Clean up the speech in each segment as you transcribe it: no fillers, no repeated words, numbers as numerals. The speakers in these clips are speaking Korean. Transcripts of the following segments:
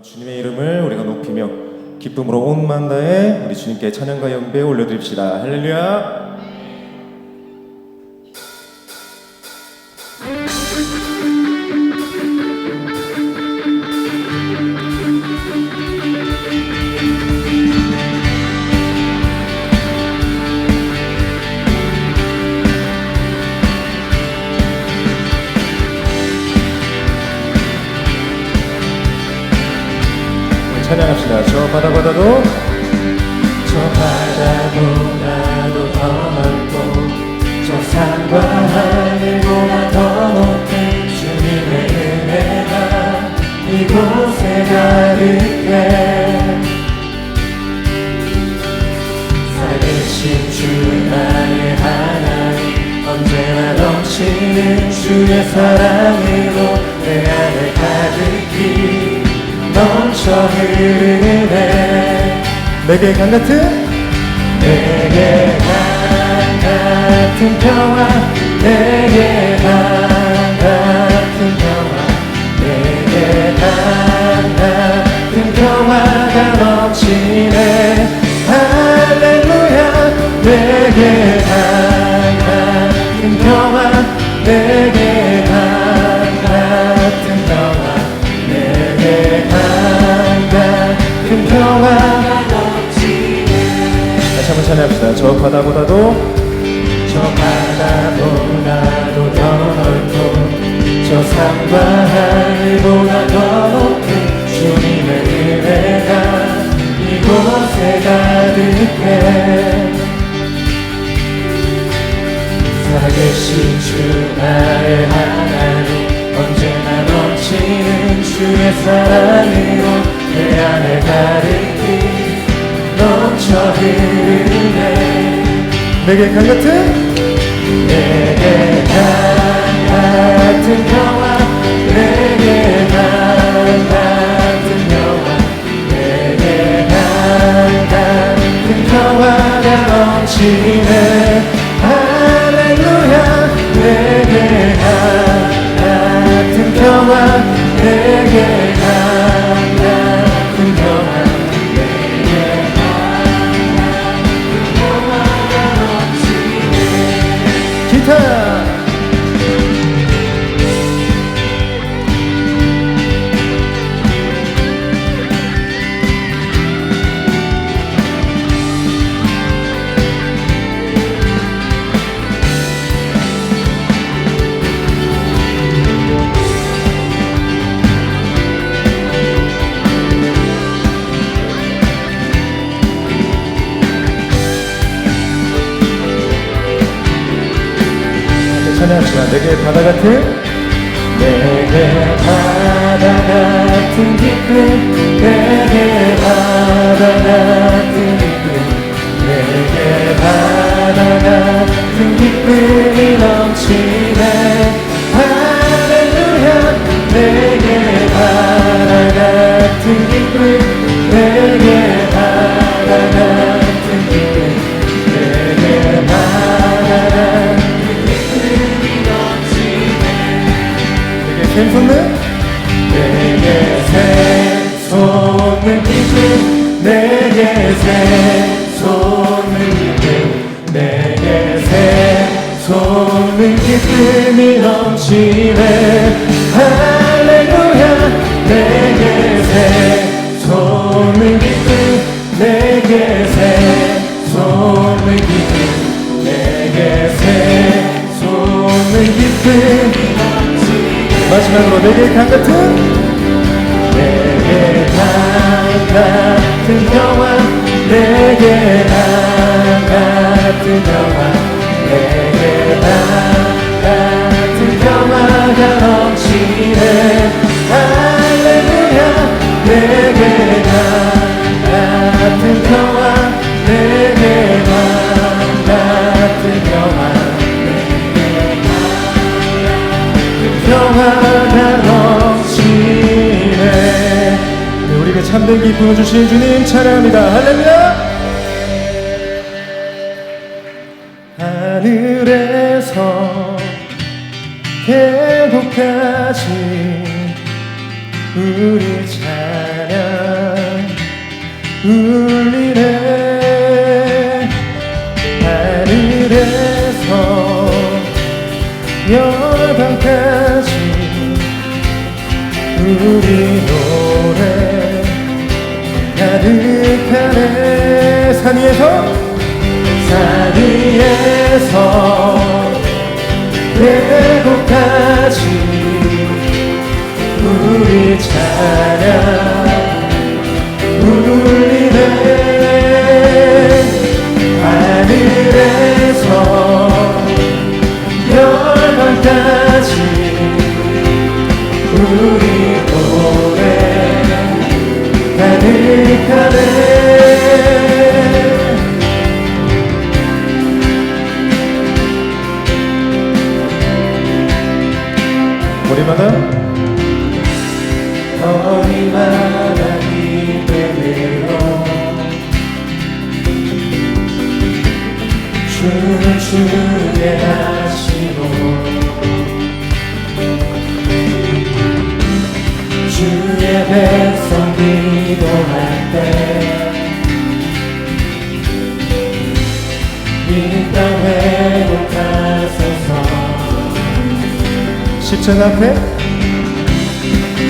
주님의 이름을 우리가 높이며 기쁨으로 온 만다에 우리 주님께 찬양과 영배 올려드립시다. 할렐루야. 찬양합시다. 저 바다보다도 더 넓고 저 산과 하늘보다 더 높은 주님의 은혜가 이곳에 가득해 살아계신 주 나의 하나님 언제나 넘치는 주의 사랑으로 내 안에 가득히 넘쳐 흐르네 내게 강같은 평화 내게 강같은 평화 내게 강같은 평화가 넘치네 할렐루야 내게 강같은 평화 내게 강같은 평화 내게 강같은 평화가 넘치네 다시 한번 찬양합시다. 저 바다보다도 더 넓고 저 산과 하늘보다 더 높은 주님의 은혜가 이곳에 가득해 살아계신 주 나의 하나님 언제나 넘치는 주의 사랑으로 내 안에 가득히 넘쳐 흐르네 내게 강같은 내게 강같은 평화 내게 강같은 평화 내게 강같은 평화가 넘치네 할렐루야 내게 강같은 평화 내게 강같은 평화 내게 강같은 평화가 넘치네 기타 찬양합시다. 내게 바다 같은 내게 바다 같은 기쁨 내게 바다 같은 기쁨 내게 바다 같은 기쁨이 넘치네 할렐루야 내게 바다 같은 기쁨 내게 바다 같은 기쁨 내게 바다 같은 샘솟는 내게 샘솟는 기쁨 내게 샘솟는 기쁨 내게 샘솟는 기쁨이 넘치네 할렐루야 내게 샘솟는 기쁨 내게 샘솟는 기쁨 내게 샘솟는 기쁨이 마지막으로 내게 강같은 내게 강같은 평화 내게 강같은 평화 내게 강같은 평화가 넘치네 할렐루야 내게 강같은 평화 내게 강같은 평화 평화가 넘치네 우리에게 참된 기쁨을 주신 주님 찬양합니다. 할렐루야. 하늘에서 계곡까지 우리 찬양 울리네. 하늘에서 열방까지 우리 노래 가득하네. 산 위에서 외국까지 우리 찬양 울리네. 하늘에서 열방까지 우리 노래 가득하네. 거리마다 기쁨으로 주를 주게 하시고 주의 백성 기도할 때 이 땅 회복하소서. 십자가 앞에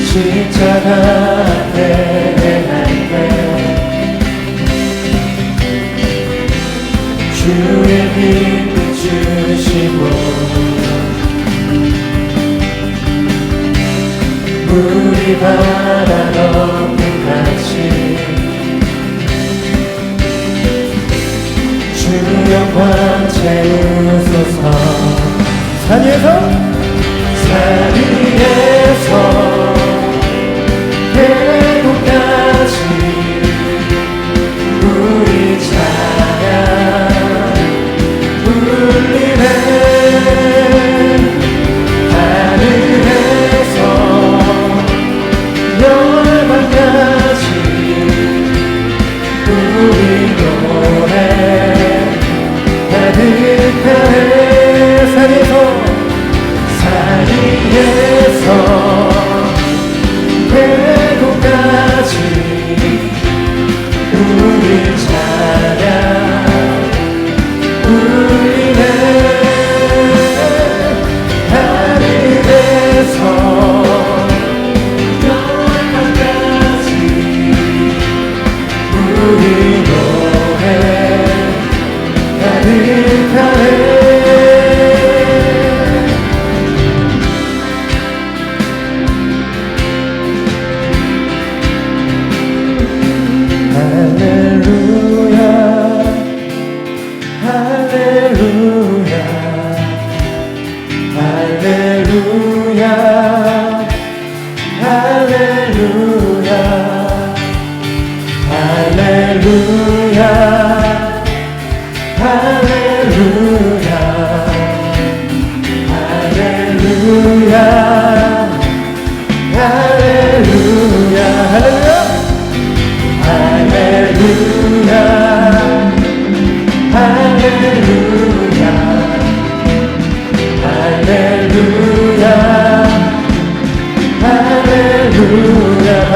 십자가 앞에 행할 때 주의 빛을 주시고 물이 바다 높은 같이 주 영광 채우소서. 산 위에서 계곡까지 우리 찬양 울리네. 하늘에서 열방까지 우리 노래 가득하네. 산 위에서 계곡까지 우리 찬양 울리네. 하늘에서 열방까지 우리 노래 가득하네.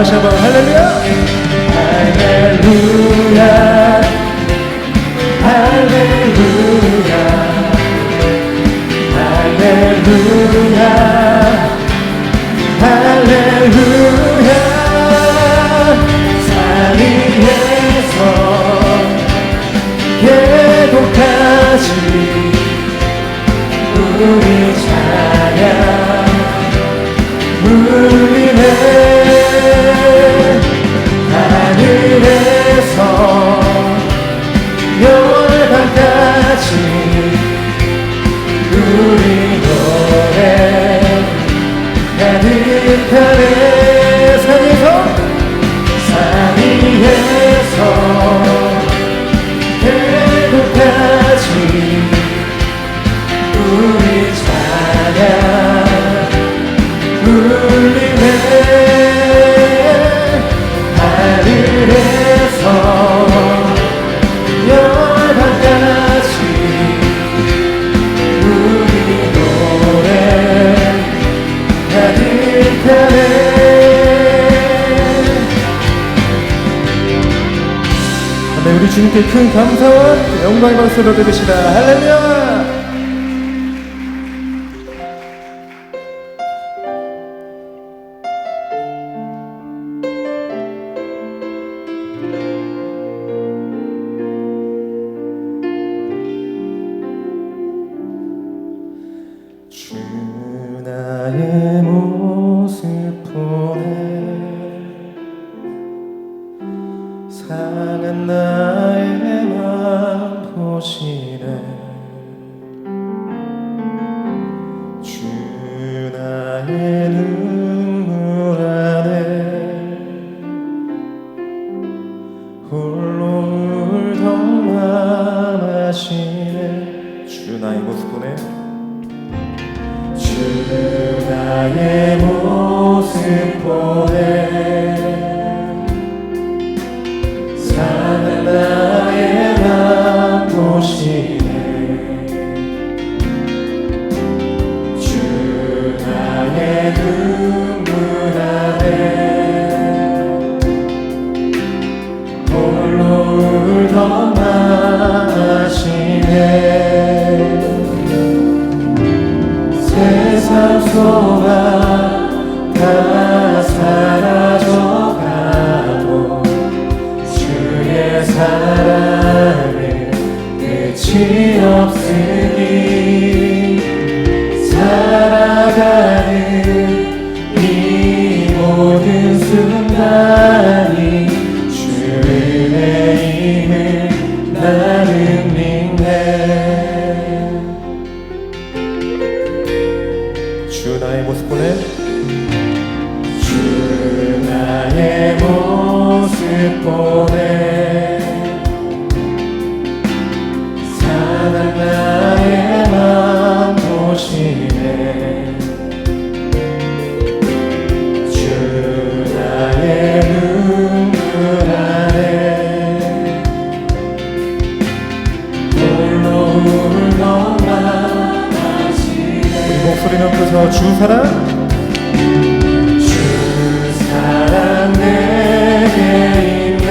다시 한번 할렐루야. 할렐루야. 할렐루야. 할렐루야. 할렐루야. 산 위에서 계곡까지 우리 찬양 울리네. 하늘에서 열방까지 우리 노래 가득하네. 네, 우리 주님께 큰 감사와 영광의 박수를 드리시다. 할렐루야. 주 나의 모습 보네 상한 나의 맘 보시네 주 나의 눈물 안에 홀로 울던 맘 아시네 주 나의 모습 보네 주 나의 모습 보네 상한 나의 맘 보시네 주 나의 눈물 안에 홀로 울던 맘 아시네 세상 소망 다 사라져가고 주의 사랑은 끝이 없으니 살아가는 이 모든 순간이 주의 은혜임을 나는 믿네 주 나의 모습 보네 주 나의 모습 보네 상한 나의 맘 보시네 주 나의 눈물 안에 홀로 울던 맘 목소리 높여서 주 사랑 주 사랑 내게 있네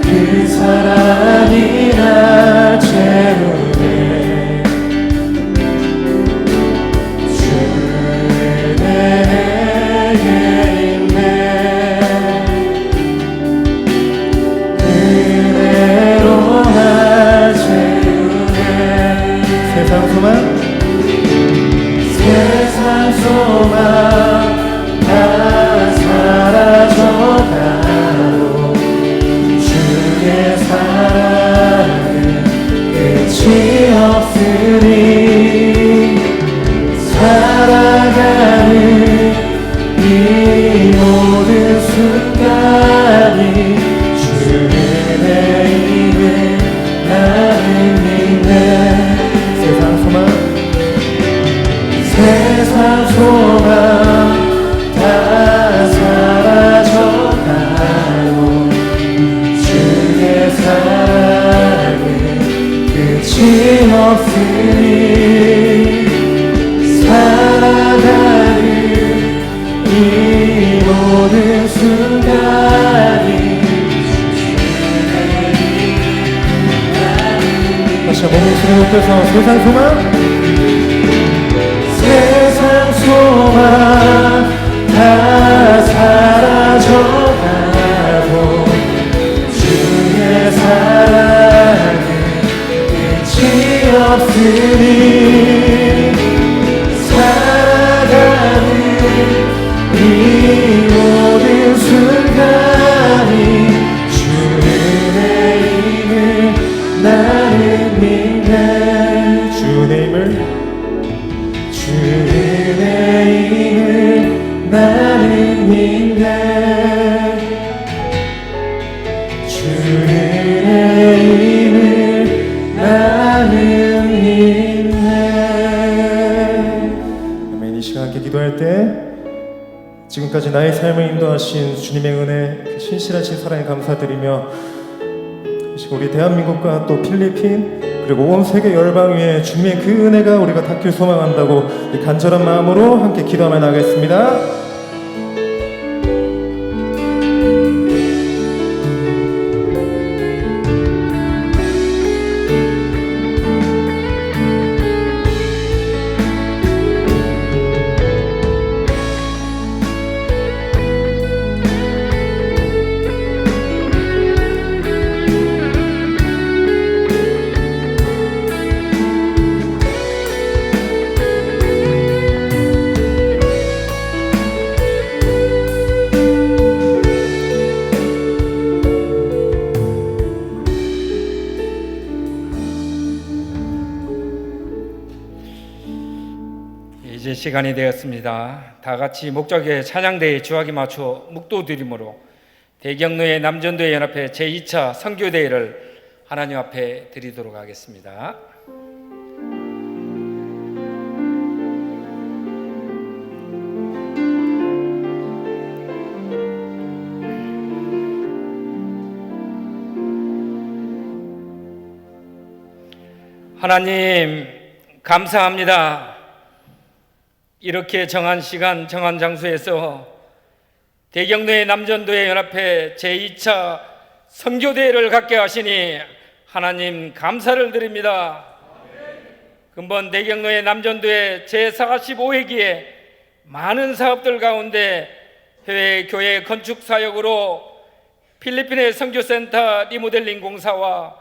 그 사랑이 날 채우네 주 은혜 내게 있네 은혜로 날 채우네 세상 소망 세상 소망 다 사라져가도 주의 사랑은 끝이 없으니 살아가는 이 모든 순간이 주의 은혜임을 나는 믿네 세상 소망 세상 소망 다 사라져가고 주의 사랑은 끝이 없으니 살아가는 이 모든 순간이 다시 한번 목소리 높여서 세상 소망 세상 소망 다 사라져가고 주의 사랑은 끝이 없으니 살아가는 이 모든 순간이 주의 은혜임을 나는 믿네 주의 은혜임을 주의 은혜임을 나는 믿네 주의 은혜임을 나는 믿네 아멘. 이 시간 함께 기도할 때 지금까지 나의 삶을 인도하신 주님의 은혜 신실하신 사랑에 감사드리며 우리 대한민국과 또 필리핀 그리고 온 세계 열방 위에 주님의 그 은혜가 우리가 닿길 소망한다고 이 간절한 마음으로 함께 기도하며 나가겠습니다. 시간이 되었습니다. 다 같이 목적의 찬양대에 주악에 맞춰 묵도드림으로 대경로의 남전도회 연합회 제2차 선교대회를 하나님 앞에 드리도록 하겠습니다. 하나님 감사합니다. 이렇게 정한 시간 정한 장소에서 대경로의 남전도회 연합회 제2차 선교대회를 갖게 하시니 하나님 감사를 드립니다. 근본 대경로의 남전도회 제45회기에 많은 사업들 가운데 해외 교회 건축 사역으로 필리핀의 선교센터 리모델링 공사와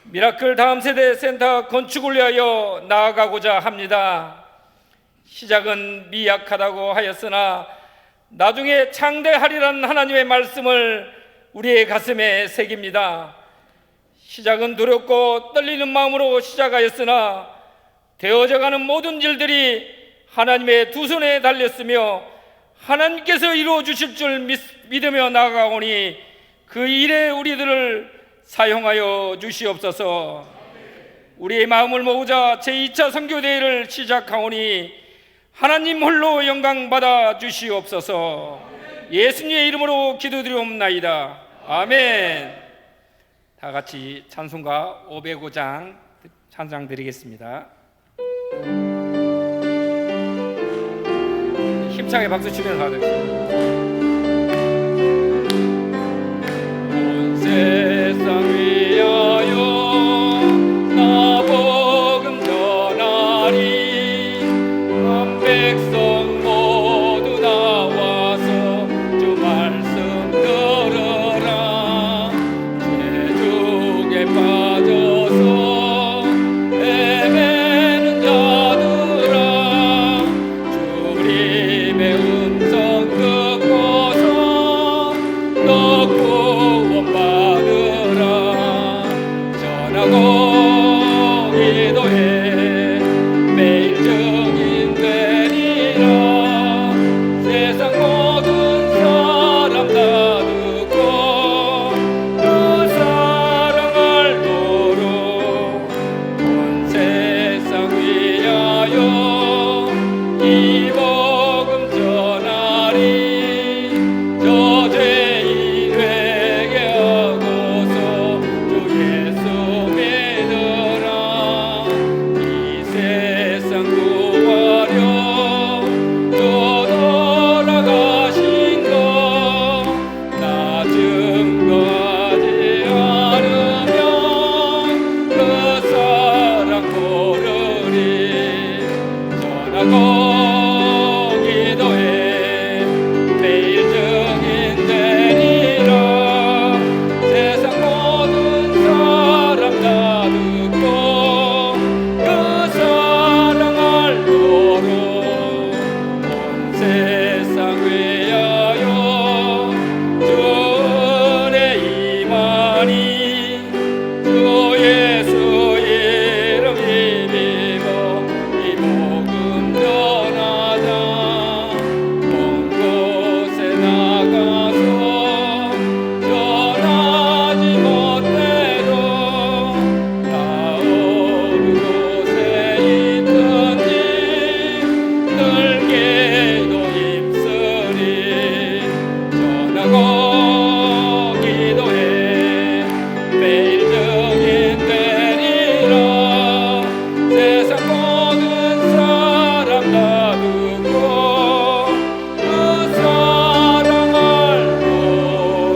미라클 다음 세대 센터 건축을 위하여 나아가고자 합니다. 시작은 미약하다고 하였으나 나중에 창대하리라는 하나님의 말씀을 우리의 가슴에 새깁니다. 시작은 두렵고 떨리는 마음으로 시작하였으나 되어져가는 모든 일들이 하나님의 두 손에 달렸으며 하나님께서 이루어 주실 줄 믿으며 나아가오니 그 일에 우리들을 사용하여 주시옵소서. 우리의 마음을 모으자 제2차 선교대회를 시작하오니 하나님 홀로 영광 받아 주시옵소서. 예수님의 이름으로 기도드리옵나이다. 아멘. 다 같이 찬송가 505장 찬양 드리겠습니다. 힘차게 박수 치면서 하겠습니다. 온 세상 위하여 나 복음 전하리. 온 백성 모두 나와서 주 말씀 들으라. 죄중에 빠져서 헤매는 자들아, 주님의 음성 듣고서 너 구원받으라. 전하고 기도해 매일 증인 되리라. 세상 모든 사람 다 듣고 그 사랑 알도록 온 세상 위하여 이 복음 전하리. 저 죄인 회개하고서 주 예수 믿으라. 이 세상 구하려 주 돌아가신 것 나 증거하지 않으면 그 사랑 모르리. 전하고 기도해 매일 증인 되리라. 세상 모든 사람 다 듣고 그 사랑 알도록 온 세상 위하여 주 은혜 임하니. 주 예수 이름 힘입어 이 복음 전하자. 먼 곳에 나가서 전하지 못해도 나 어느 곳에 있든지 늘 기도 힘쓰리. 전하고 기도해 매일 증인 되리라. 세상 모든 사람 다 듣고 그 사랑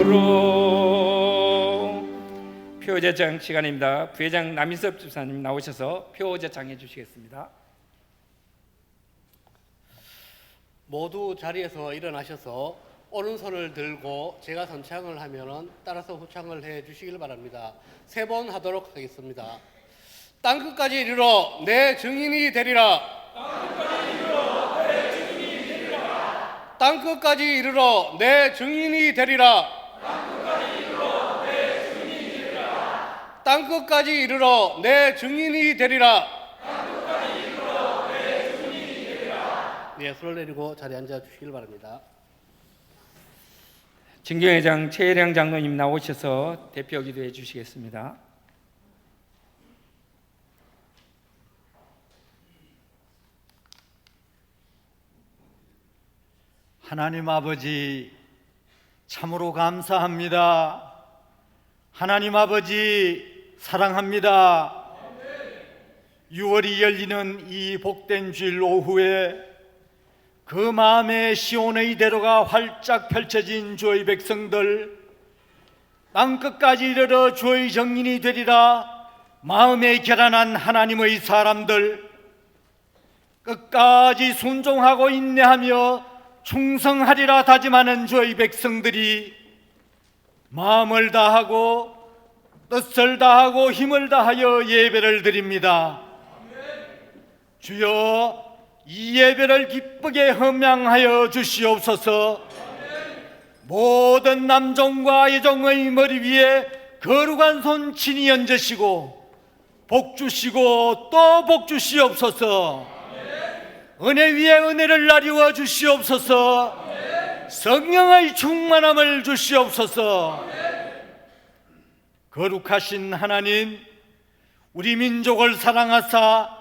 알도록. 표제장 시간입니다. 부회장 남인섭 집사님 나오셔서 표제장해 주시겠습니다. 모두 자리에서 일어나셔서 오른손을 들고 제가 선창을 하면은 따라서 후창을 해 주시길 바랍니다. 3번 하도록 하겠습니다. 땅끝까지 이르러 내 증인이 되리라. 땅끝까지 이르러 내 증인이 되리라. 땅끝까지 이르러 내 증인이 되리라. 예, 손을 내리고 자리에 앉아 주시길 바랍니다. 진경회장 최혜령 장로님 나오셔서 대표 기도해 주시겠습니다. 하나님 아버지, 참으로 감사합니다. 하나님 아버지, 사랑합니다. 6월이 열리는 이 복된 주일 오후에 그 마음의 시온의 대로가 활짝 펼쳐진 주의 백성들, 땅끝까지 이르러 주의 정인이 되리라 마음에 결안한 하나님의 사람들, 끝까지 순종하고 인내하며 충성하리라 다짐하는 주의 백성들이 마음을 다하고 뜻을 다하고 힘을 다하여 예배를 드립니다. 주여, 이 예배를 기쁘게 흠양하여 주시옵소서. 모든 남종과 여종의 머리 위에 거룩한 손 친히 얹으시고 복 주시고 또 복 주시옵소서. 은혜 위에 은혜를 나리워 주시옵소서. 성령의 충만함을 주시옵소서. 거룩하신 하나님, 우리 민족을 사랑하사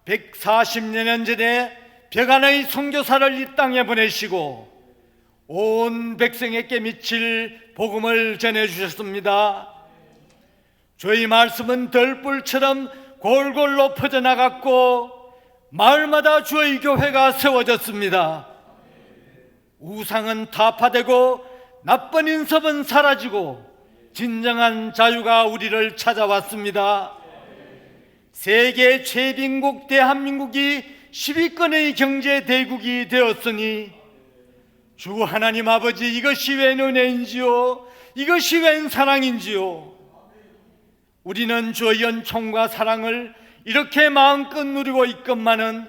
140년 전에 벽안의 선교사를 이 땅에 보내시고 온 백성에게 미칠 복음을 전해주셨습니다. 주의 말씀은 들불처럼 골골로 퍼져나갔고 마을마다 주의 교회가 세워졌습니다. 우상은 타파되고 나쁜 인섭은 사라지고 진정한 자유가 우리를 찾아왔습니다. 세계 최빈국 대한민국이 10위권의 경제 대국이 되었으니 주 하나님 아버지, 이것이 웬 은혜인지요, 이것이 웬 사랑인지요. 우리는 주의 연총과 사랑을 이렇게 마음껏 누리고 있건만은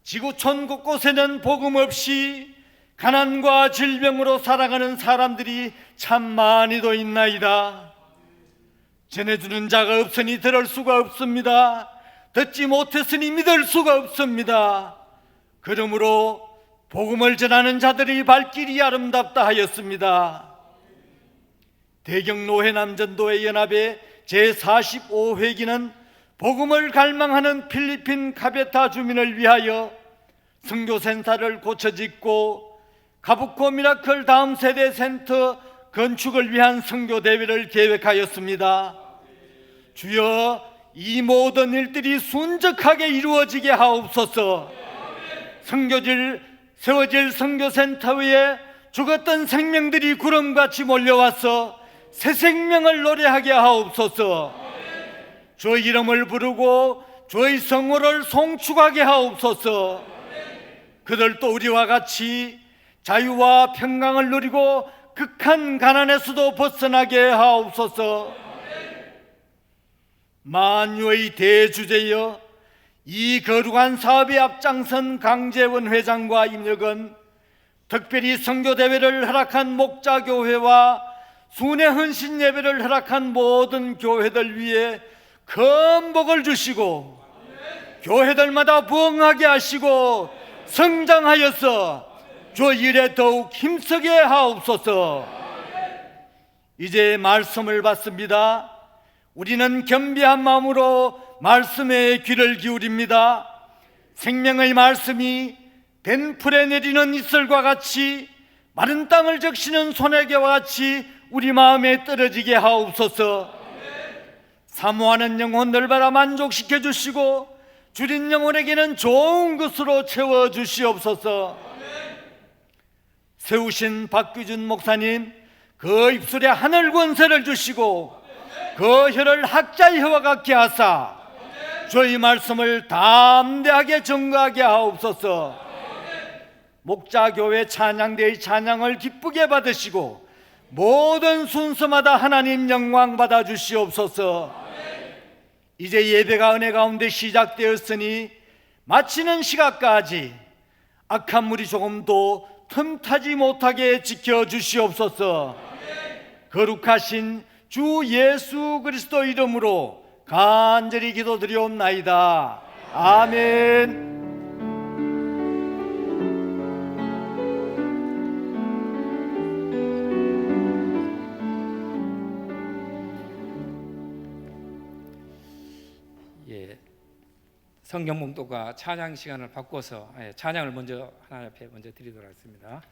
지구촌 곳곳에는 복음 없이 가난과 질병으로 살아가는 사람들이 참 많이도 있나이다. 전해주는 자가 없으니 들을 수가 없습니다. 듣지 못했으니 믿을 수가 없습니다. 그러므로 복음을 전하는 자들의 발길이 아름답다 하였습니다. 대경노회 남전도회 연합의 제45회기는 복음을 갈망하는 필리핀 카베타 주민을 위하여 선교센터를 고쳐짓고 가부코 미라클 다음 세대 센터 건축을 위한 선교대회를 계획하였습니다. 주여, 이 모든 일들이 순적하게 이루어지게 하옵소서. 세워질 선교센터 위에 죽었던 생명들이 구름같이 몰려와서 새 생명을 노래하게 하옵소서. 주의 이름을 부르고 주의 성호를 송축하게 하옵소서. 그들도 우리와 같이 자유와 평강을 누리고 극한 가난에서도 벗어나게 하옵소서. 만유의 대주제여, 이 거룩한 사업에 앞장선 강재원 회장과 임력은 특별히 선교대회를 허락한 목자교회와 순회 헌신 예배를 허락한 모든 교회들 위해 큰 복을 주시고 교회들마다 부흥하게 하시고 성장하여서 주 일에 더욱 힘쓰게 하옵소서. 이제 말씀을 받습니다. 우리는 겸비한 마음으로 말씀에 귀를 기울입니다. 생명의 말씀이 된 풀에 내리는 이슬과 같이 마른 땅을 적시는 소나기와 같이 우리 마음에 떨어지게 하옵소서. 사모하는 영혼들마다 만족시켜 주시고 줄인 영혼에게는 좋은 것으로 채워 주시옵소서. 세우신 박규준 목사님, 그 입술에 하늘 권세를 주시고 그 혀를 학자의 혀와 같게 하사 주의 말씀을 담대하게 전가하게 하옵소서. 목자교회 찬양대의 찬양을 기쁘게 받으시고 모든 순서마다 하나님 영광 받아 주시옵소서. 이제 예배가 은혜 가운데 시작되었으니 마치는 시각까지 악한 물이 조금도 틈타지 못하게 지켜주시옵소서. 거룩하신 주 예수 그리스도 이름으로 간절히 기도드리옵나이다. 아멘. 성경 봉독과 찬양 시간을 바꿔서 찬양을 먼저 하나님 앞에 먼저 드리도록 하겠습니다.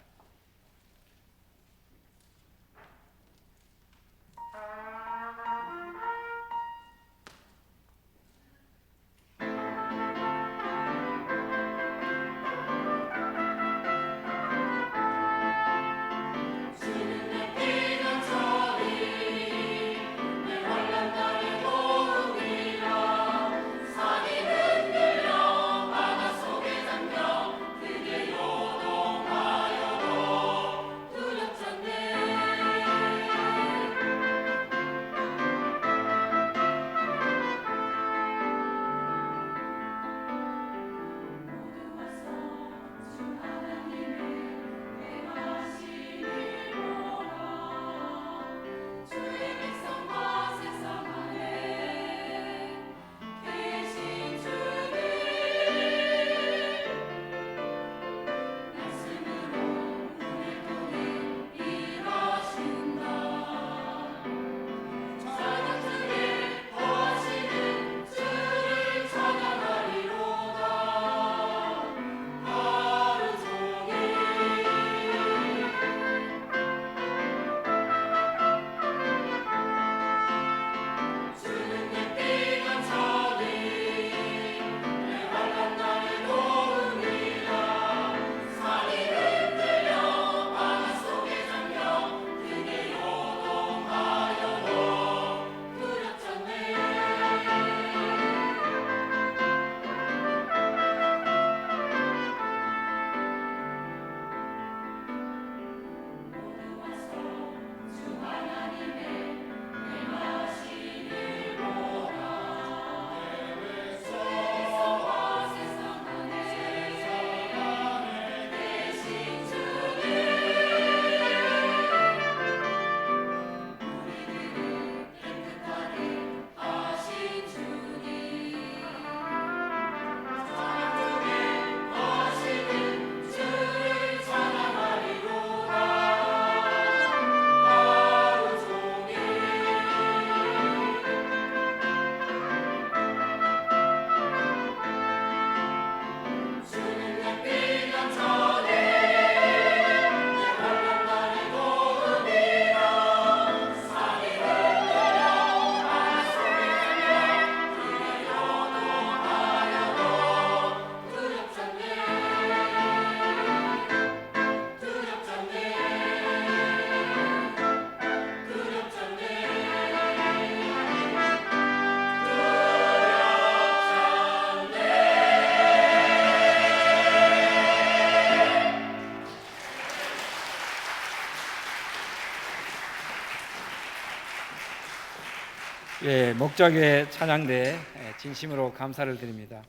목적의 찬양대 진심으로 감사를 드립니다.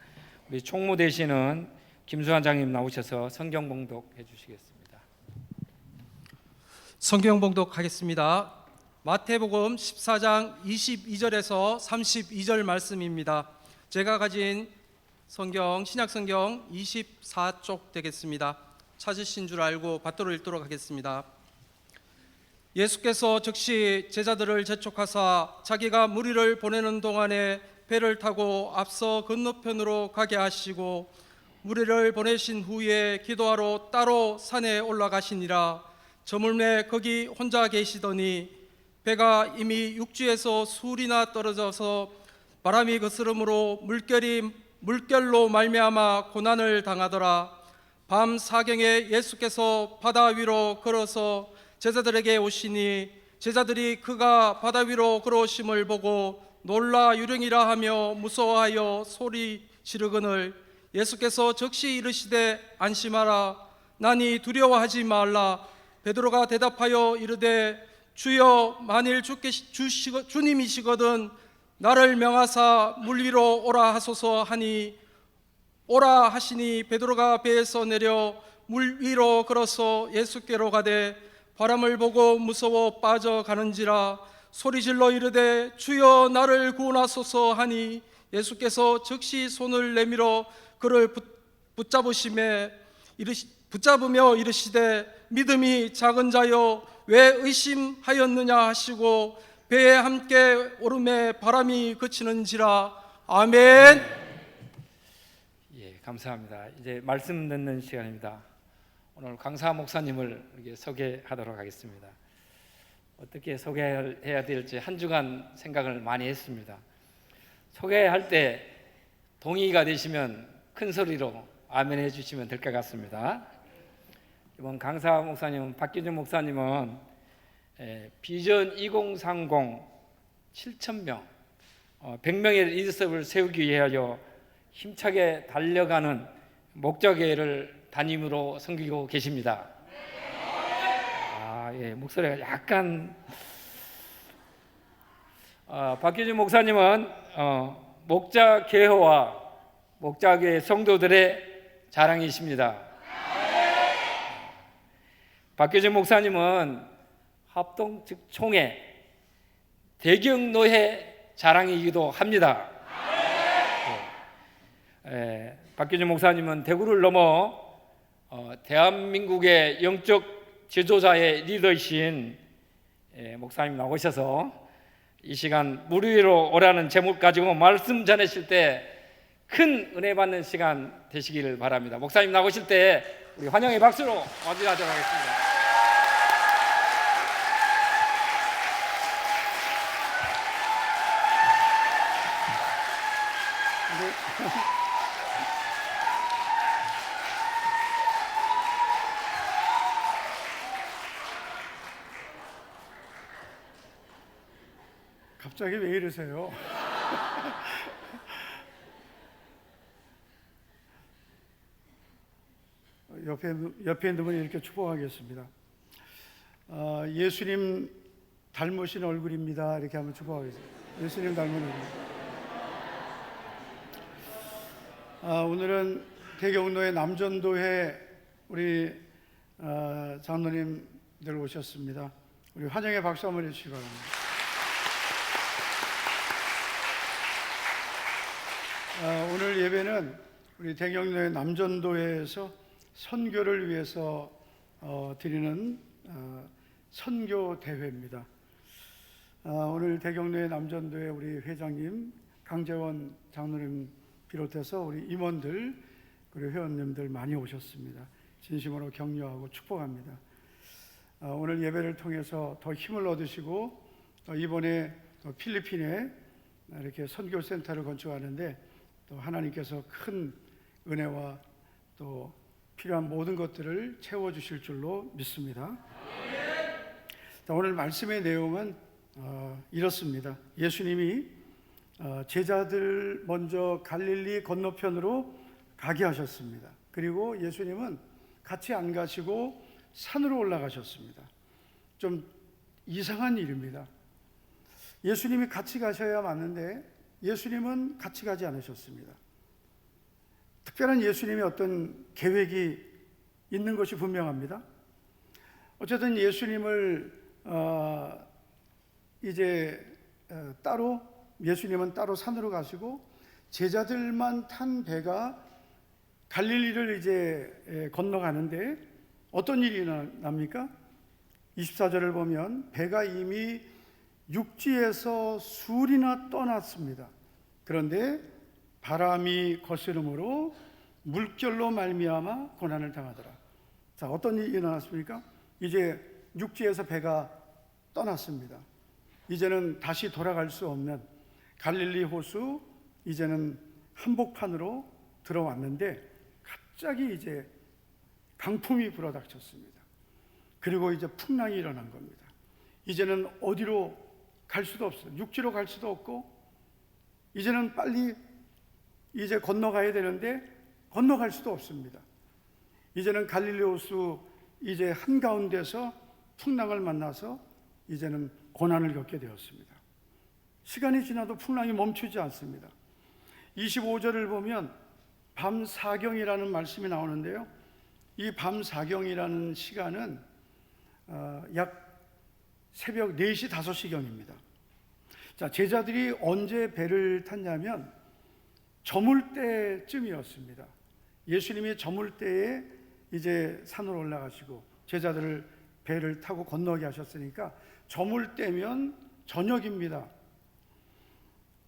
우리 총무 되시는 김수환 장님 나오셔서 성경 봉독해 주시겠습니다. 성경 봉독하겠습니다. 마태복음 14장 22절에서 32절 말씀입니다. 제가 가진 성경 신약성경 24쪽 되겠습니다. 찾으신 줄 알고 받도록 읽도록 하겠습니다. 예수께서 즉시 제자들을 재촉하사 자기가 무리를 보내는 동안에 배를 타고 앞서 건너편으로 가게 하시고 무리를 보내신 후에 기도하러 따로 산에 올라가시니라. 저물매 거기 혼자 계시더니 배가 이미 육지에서 술이나 떨어져서 바람이 거스름으로 물결로 말미암아 고난을 당하더라. 밤 사경에 예수께서 바다 위로 걸어서 제자들에게 오시니 제자들이 그가 바다 위로 걸어오심을 보고 놀라 유령이라 하며 무서워하여 소리 지르거늘 예수께서 즉시 이르시되 안심하라 나니 두려워하지 말라. 베드로가 대답하여 이르되 주여 만일 주님이시거든 나를 명하사 물 위로 오라 하소서 하니 오라 하시니 베드로가 배에서 내려 물 위로 걸어서 예수께로 가되 바람을 보고 무서워 빠져가는지라 소리질러 이르되 주여 나를 구원하소서 하니 예수께서 즉시 손을 내밀어 그를 붙잡으며 이르시되 믿음이 작은 자여 왜 의심하였느냐 하시고 배에 함께 오름에 바람이 그치는지라. 아멘. 감사합니다. 이제 말씀 듣는 시간입니다. 오늘 강사 목사님을 이렇게 소개하도록 하겠습니다. 어떻게 소개해야 될지 한 주간 생각을 많이 했습니다. 소개할 때 동의가 되시면 큰 소리로 아멘 해주시면 될 것 같습니다. 이번 강사 목사님은 박규준 목사님은 비전 2030 7,000명 100명의 리더십을 세우기 위하여 힘차게 달려가는 목자교회를 담임으로 섬기고 계십니다. 목소리가 약간 박규준 목사님은 목자교회와 목자교회 성도들의 자랑이십니다. 박규준 목사님은 합동 측 총회 대경노회 자랑이기도 합니다. 박규준 목사님은 대구를 넘어 대한민국의 영적 지도자의 리더이신 목사님 나오셔서 이 시간 물 위로 오라는 제목 가지고 말씀 전하실 때 큰 은혜 받는 시간 되시기를 바랍니다. 목사님 나오실 때 우리 환영의 박수로 맞이하도록 하겠습니다. 갑자기 왜 이러세요? 옆에 있는 분이 이렇게 축복하겠습니다. 예수님 닮으신 얼굴입니다. 이렇게 한번 축복하겠습니다. 예수님 닮은 얼굴. 오늘은 대경로의 남전도회 우리 장로님들 오셨습니다. 우리 환영의 박수 한번 해주시기 바랍니다. 오늘 예배는 우리 대경로의 남전도회에서 선교를 위해서 드리는 선교 대회입니다. 오늘 대경로의 남전도회 우리 회장님 강재원 장로님 비롯해서 우리 임원들 그리고 회원님들 많이 오셨습니다. 진심으로 격려하고 축복합니다. 오늘 예배를 통해서 더 힘을 얻으시고 이번에 필리핀에 이렇게 선교센터를 건축하는데 또 하나님께서 큰 은혜와 또 필요한 모든 것들을 채워주실 줄로 믿습니다. 오늘 말씀의 내용은 이렇습니다. 예수님이 제자들 먼저 갈릴리 건너편으로 가게 하셨습니다. 그리고 예수님은 같이 안 가시고 산으로 올라가셨습니다. 좀 이상한 일입니다. 예수님이 같이 가셔야 맞는데 예수님은 같이 가지 않으셨습니다. 특별한 예수님의 어떤 계획이 있는 것이 분명합니다. 어쨌든 예수님을 예수님은 따로 산으로 가시고 제자들만 탄 배가 갈릴리를 이제 건너가는데 어떤 일이 납니까? 24절을 보면 배가 이미 육지에서 술이나 떠났습니다. 그런데 바람이 거스름으로 물결로 말미암아 고난을 당하더라. 자, 어떤 일이 일어났습니까? 이제 육지에서 배가 떠났습니다. 이제는 다시 돌아갈 수 없는 갈릴리 호수, 이제는 한복판으로 들어왔는데 갑자기 이제 강풍이 불어닥쳤습니다. 그리고 이제 풍랑이 일어난 겁니다. 이제는 어디로 갈 수도 없어요. 육지로 갈 수도 없고 이제는 빨리 이제 건너가야 되는데 건너갈 수도 없습니다. 이제는 갈릴리 호수 이제 한가운데서 풍랑을 만나서 이제는 고난을 겪게 되었습니다. 시간이 지나도 풍랑이 멈추지 않습니다. 25절을 보면 밤사경이라는 말씀이 나오는데요. 이 밤사경이라는 시간은 약 새벽 4시, 5시경입니다. 자, 제자들이 언제 배를 탔냐면 저물 때쯤이었습니다. 예수님이 저물 때에 이제 산으로 올라가시고 제자들을 배를 타고 건너게 하셨으니까 저물 때면 저녁입니다.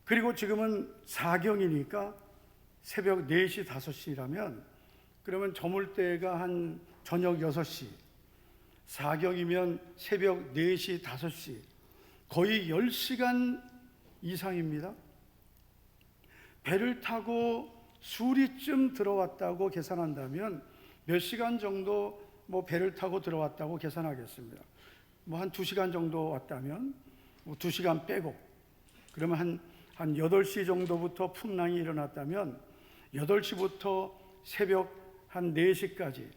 그리고 지금은 사경이니까 새벽 4시, 5시라면 그러면 저물 때가 한 저녁 6시, 사경이면 새벽 4시, 5시, 거의 10시간 이상입니다. 배를 타고 수리쯤 들어왔다고 계산한다면 몇 시간 정도 배를 타고 들어왔다고 계산하겠습니다. 한 2시간 정도 왔다면 2시간 빼고, 그러면 한 8시 정도부터 풍랑이 일어났다면 8시부터 새벽 한 4시까지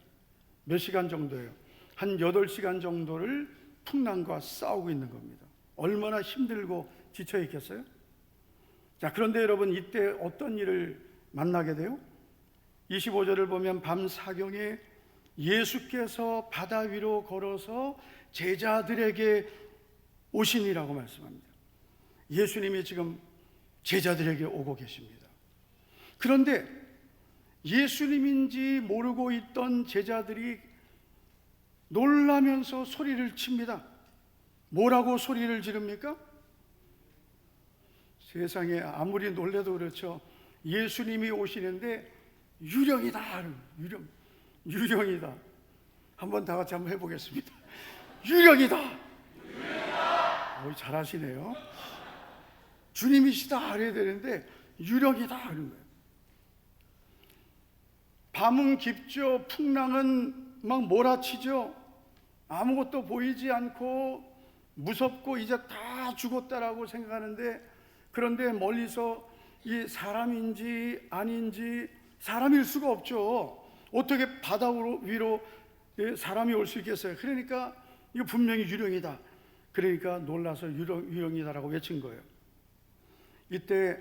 몇 시간 정도예요? 한 8시간 정도를 풍랑과 싸우고 있는 겁니다. 얼마나 힘들고 지쳐 있겠어요? 자, 그런데 여러분, 이때 어떤 일을 만나게 돼요? 25절을 보면 밤 사경에 예수께서 바다 위로 걸어서 제자들에게 오시니라고 말씀합니다. 예수님이 지금 제자들에게 오고 계십니다. 그런데 예수님인지 모르고 있던 제자들이 놀라면서 소리를 칩니다. 뭐라고 소리를 지릅니까? 세상에 아무리 놀래도 그렇죠. 예수님이 오시는데 유령이다. 유령이다. 한번 다 같이 한번 해보겠습니다. 유령이다. 잘하시네요. 주님이시다 그래야 되는데 유령이다 하는 거예요. 밤은 깊죠. 풍랑은 막 몰아치죠. 아무것도 보이지 않고 무섭고 이제 다 죽었다라고 생각하는데, 그런데 멀리서 이 사람인지 아닌지, 사람일 수가 없죠. 어떻게 바다 위로 사람이 올 수 있겠어요? 그러니까 이거 분명히 유령이다. 그러니까 놀라서 유령이다라고 외친 거예요. 이때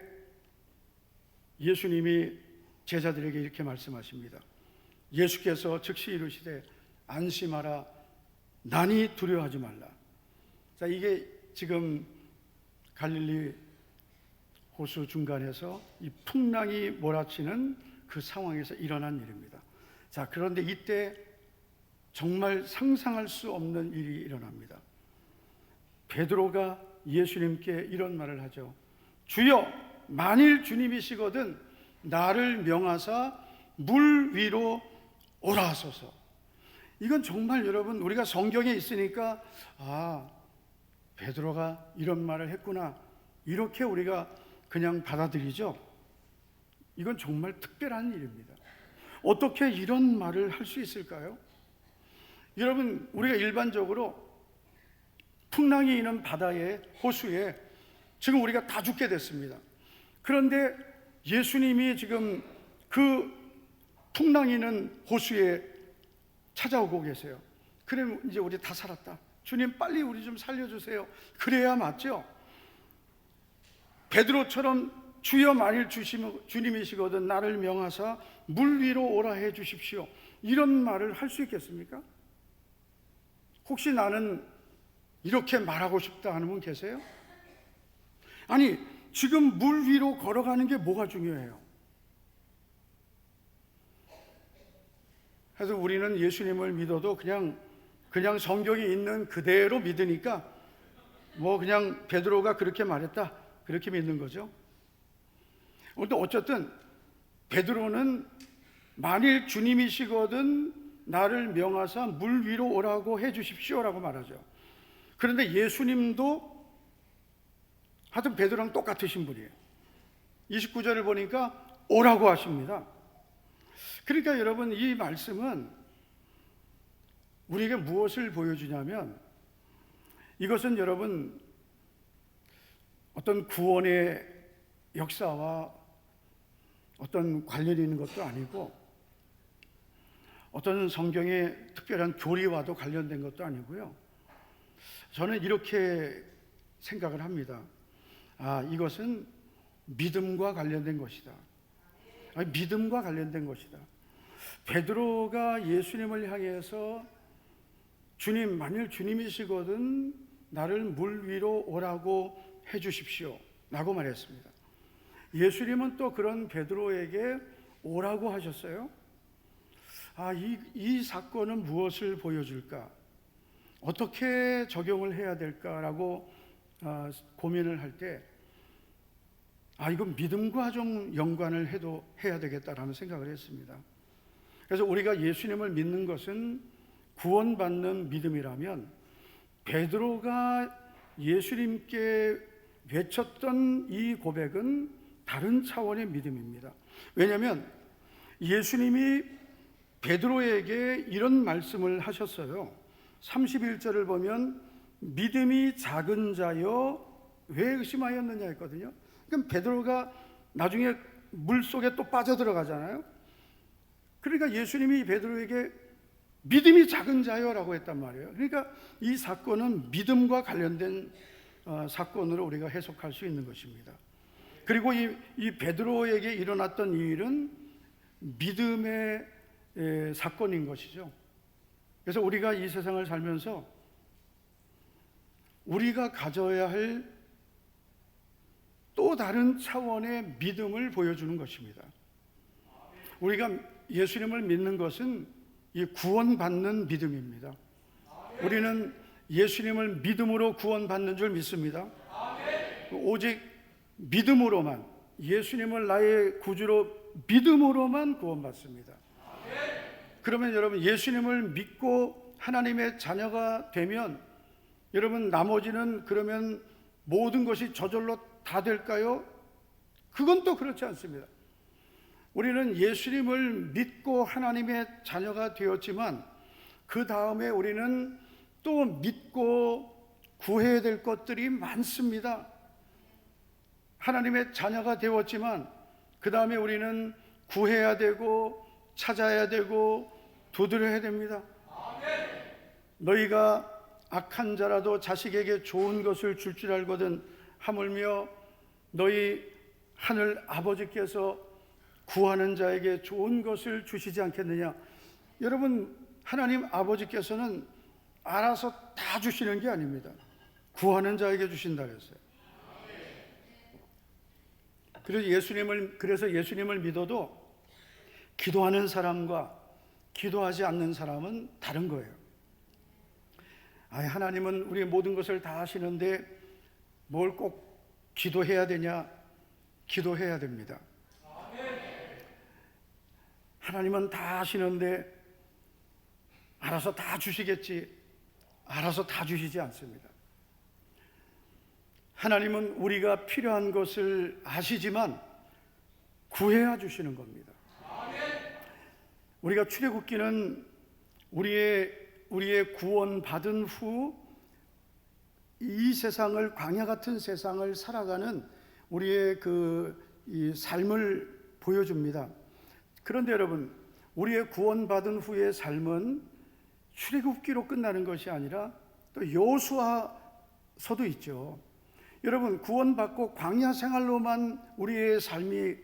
예수님이 제자들에게 이렇게 말씀하십니다. 예수께서 즉시 이르시되 안심하라, 나니 두려워하지 말라. 자, 이게 지금 갈릴리 호수 중간에서 이 풍랑이 몰아치는 그 상황에서 일어난 일입니다. 자, 그런데 이때 정말 상상할 수 없는 일이 일어납니다. 베드로가 예수님께 이런 말을 하죠. 주여, 만일 주님이시거든 나를 명하사 물 위로 오라 하소서. 이건 정말 여러분, 우리가 성경에 있으니까 베드로가 이런 말을 했구나, 이렇게 우리가 그냥 받아들이죠. 이건 정말 특별한 일입니다. 어떻게 이런 말을 할 수 있을까요? 여러분, 우리가 일반적으로 풍랑이 있는 바다에, 호수에 지금 우리가 다 죽게 됐습니다. 그런데 예수님이 지금 그 풍랑이 있는 호수에 찾아오고 계세요. 그럼 이제 우리 다 살았다. 주님 빨리 우리 좀 살려주세요. 그래야 맞죠? 베드로처럼 주여 만일 주님이시거든 나를 명하사 물 위로 오라 해 주십시오, 이런 말을 할 수 있겠습니까? 혹시 나는 이렇게 말하고 싶다 하는 분 계세요? 아니, 지금 물 위로 걸어가는 게 뭐가 중요해요? 그래서 우리는 예수님을 믿어도 그냥 성경에 있는 그대로 믿으니까 그냥 베드로가 그렇게 말했다, 그렇게 믿는 거죠. 근데 어쨌든 베드로는 만일 주님이시거든 나를 명하사 물 위로 오라고 해 주십시오라고 말하죠. 그런데 예수님도 하여튼 베드로랑 똑같으신 분이에요. 29절을 보니까 오라고 하십니다. 그러니까 여러분, 이 말씀은 우리에게 무엇을 보여주냐면, 이것은 여러분 어떤 구원의 역사와 어떤 관련이 있는 것도 아니고, 어떤 성경의 특별한 교리와도 관련된 것도 아니고요. 저는 이렇게 생각을 합니다. 이것은 믿음과 관련된 것이다. 믿음과 관련된 것이다. 베드로가 예수님을 향해서 주님, 만일 주님이시거든 나를 물 위로 오라고 해 주십시오 라고 말했습니다. 예수님은 또 그런 베드로에게 오라고 하셨어요. 이 사건은 무엇을 보여줄까? 어떻게 적용을 해야 될까라고 고민을 할 때 이건 믿음과 좀 연관을 해야 되겠다라는 생각을 했습니다. 그래서 우리가 예수님을 믿는 것은 구원받는 믿음이라면 베드로가 예수님께 외쳤던 이 고백은 다른 차원의 믿음입니다. 왜냐하면 예수님이 베드로에게 이런 말씀을 하셨어요. 31절을 보면 믿음이 작은 자여 왜 의심하였느냐 했거든요. 그럼 베드로가 나중에 물속에 또 빠져들어가잖아요. 그러니까 예수님이 베드로에게 믿음이 작은 자여라고 했단 말이에요. 그러니까 이 사건은 믿음과 관련된 사건으로 우리가 해석할 수 있는 것입니다. 그리고 이 베드로에게 일어났던 이 일은 믿음의 사건인 것이죠. 그래서 우리가 이 세상을 살면서 우리가 가져야 할 또 다른 차원의 믿음을 보여주는 것입니다. 우리가 예수님을 믿는 것은 이 구원받는 믿음입니다. 우리는 예수님을 믿음으로 구원받는 줄 믿습니다. 오직 믿음으로만, 예수님을 나의 구주로 믿음으로만 구원받습니다. 그러면 여러분, 예수님을 믿고 하나님의 자녀가 되면 여러분, 나머지는 그러면 모든 것이 저절로 다 될까요? 그건 또 그렇지 않습니다. 우리는 예수님을 믿고 하나님의 자녀가 되었지만 그 다음에 우리는 또 믿고 구해야 될 것들이 많습니다. 하나님의 자녀가 되었지만 그 다음에 우리는 구해야 되고 찾아야 되고 두드려야 됩니다. 너희가 악한 자라도 자식에게 좋은 것을 줄 줄 알거든 하물며 너희 하늘 아버지께서 구하는 자에게 좋은 것을 주시지 않겠느냐. 여러분, 하나님 아버지께서는 알아서 다 주시는 게 아닙니다. 구하는 자에게 주신다 그랬어요. 그래서 예수님을 믿어도 기도하는 사람과 기도하지 않는 사람은 다른 거예요. 하나님은 우리의 모든 것을 다 아시는데 뭘 꼭 기도해야 되냐? 기도해야 됩니다. 하나님은 다 아시는데 알아서 다 주시겠지, 알아서 다 주시지 않습니다. 하나님은 우리가 필요한 것을 아시지만 구해야 주시는 겁니다. 우리가 출애굽기는 우리의 구원 받은 후 이 세상을, 광야 같은 세상을 살아가는 우리의 이 삶을 보여줍니다. 그런데 여러분, 우리의 구원받은 후의 삶은 출애굽기로 끝나는 것이 아니라 또 여호수아서도 있죠. 여러분, 구원받고 광야 생활로만 우리의 삶이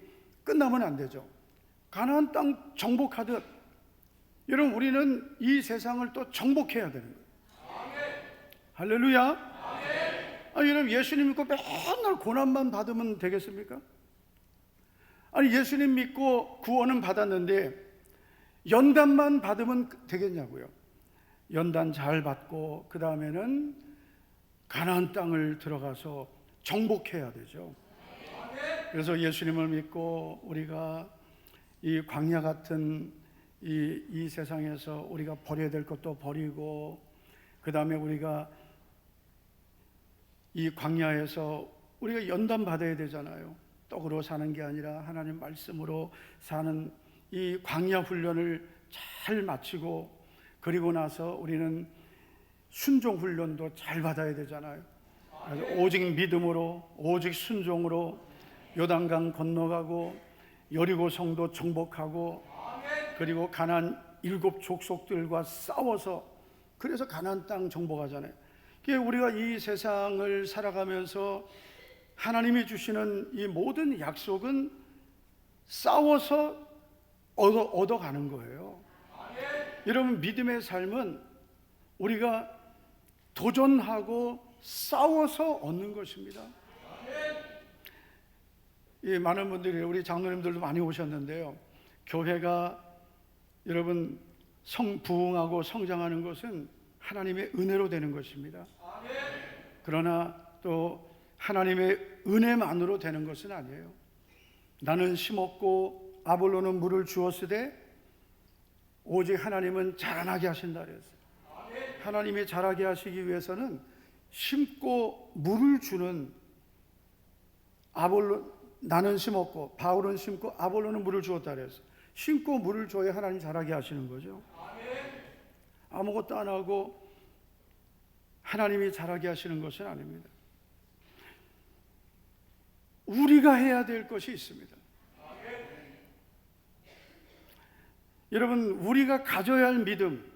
끝나면 안 되죠. 가나안 땅 정복하듯 여러분, 우리는 이 세상을 또 정복해야 되는 거예요. 할렐루야. 여러분, 예수님 믿고 맨날 고난만 받으면 되겠습니까? 예수님 믿고 구원은 받았는데 연단만 받으면 되겠냐고요. 연단 잘 받고 그 다음에는 가나안 땅을 들어가서 정복해야 되죠. 그래서 예수님을 믿고 우리가 이 광야 같은 이 세상에서 우리가 버려야 될 것도 버리고 그 다음에 우리가 이 광야에서 우리가 연단 받아야 되잖아요. 떡으로 사는 게 아니라 하나님 말씀으로 사는 이 광야 훈련을 잘 마치고 그리고 나서 우리는 순종 훈련도 잘 받아야 되잖아요. 그래서 오직 믿음으로, 오직 순종으로 요단강 건너가고 여리고 성도 정복하고 그리고 가나안 7 족속들과 싸워서 그래서 가나안 땅 정복하잖아요. 우리가 이 세상을 살아가면서 하나님이 주시는 이 모든 약속은 싸워서 얻어가는 거예요. 여러분, 믿음의 삶은 우리가 도전하고 싸워서 얻는 것입니다. 많은 분들이, 우리 장로님들도 많이 오셨는데요, 교회가 여러분 부흥하고 성장하는 것은 하나님의 은혜로 되는 것입니다. 그러나 또 하나님의 은혜만으로 되는 것은 아니에요. 나는 심었고 아볼로는 물을 주었으되 오직 하나님은 자라나게 하신다 그랬어요. 하나님이 자라게 하시기 위해서는 심고 물을 주는 나는 심었고 바울은 심고 아볼로는 물을 주었다 그랬어요. 심고 물을 줘야 하나님 자라게 하시는 거죠. 아무것도 안 하고 하나님이 자라게 하시는 것은 아닙니다. 우리가 해야 될 것이 있습니다. 여러분, 우리가 가져야 할 믿음,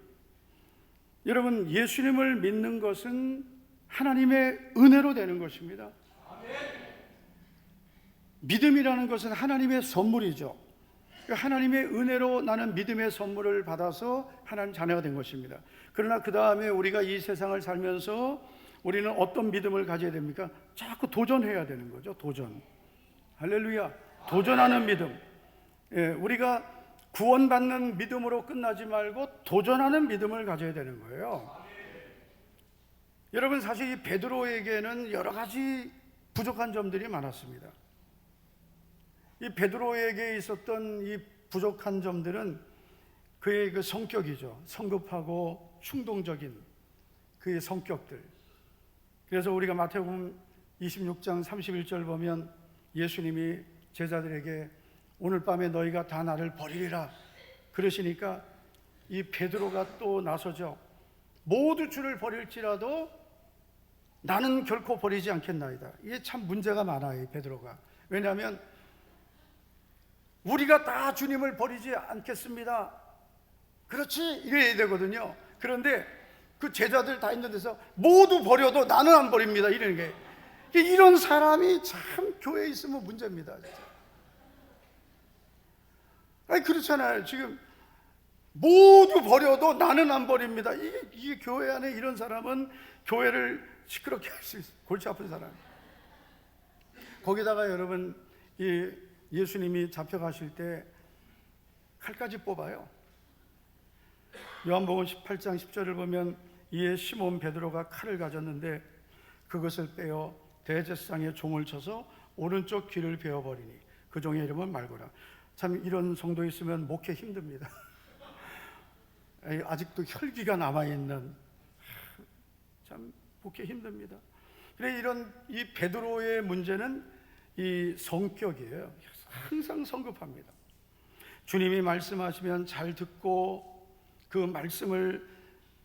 여러분, 예수님을 믿는 것은 하나님의 은혜로 되는 것입니다. 믿음이라는 것은 하나님의 선물이죠. 하나님의 은혜로 나는 믿음의 선물을 받아서 하나님 자녀가 된 것입니다. 그러나 그 다음에 우리가 이 세상을 살면서 우리는 어떤 믿음을 가져야 됩니까? 자꾸 도전해야 되는 거죠. 도전. 할렐루야. 도전하는 믿음. 예, 우리가 구원받는 믿음으로 끝나지 말고 도전하는 믿음을 가져야 되는 거예요. 여러분, 사실 이 베드로에게는 여러 가지 부족한 점들이 많았습니다. 이 베드로에게 있었던 이 부족한 점들은 그의 그 성격이죠. 성급하고 충동적인 그의 성격들. 그래서 우리가 마태복음 26장 31절 보면 예수님이 제자들에게 오늘 밤에 너희가 다 나를 버리리라 그러시니까 이 베드로가 또 나서죠. 모두 주를 버릴지라도 나는 결코 버리지 않겠나이다. 이게 참 문제가 많아요, 이 베드로가. 왜냐하면 우리가 다 주님을 버리지 않겠습니다. 그렇지? 이래야 되거든요. 그런데 그 제자들 다 있는 데서 모두 버려도 나는 안 버립니다. 이러는 게. 이런 사람이 참 교회에 있으면 문제입니다. 진짜. 아니, 그렇잖아요. 지금 모두 버려도 나는 안 버립니다. 이게 교회 안에 이런 사람은 교회를 시끄럽게 할 수 있어요. 골치 아픈 사람. 거기다가 여러분, 이 예수님이 잡혀가실 때 칼까지 뽑아요. 요한복음 18장 10절을 보면 이에 시몬 베드로가 칼을 가졌는데 그것을 빼어 대제사장의 종을 쳐서 오른쪽 귀를 베어버리니 그 종의 이름은 말고라. 참 이런 성도 있으면 목회 힘듭니다. 아직도 혈기가 남아있는, 참 목회 힘듭니다. 그래, 이런 이 베드로의 문제는 이 성격이에요. 항상 성급합니다. 주님이 말씀하시면 잘 듣고 그 말씀을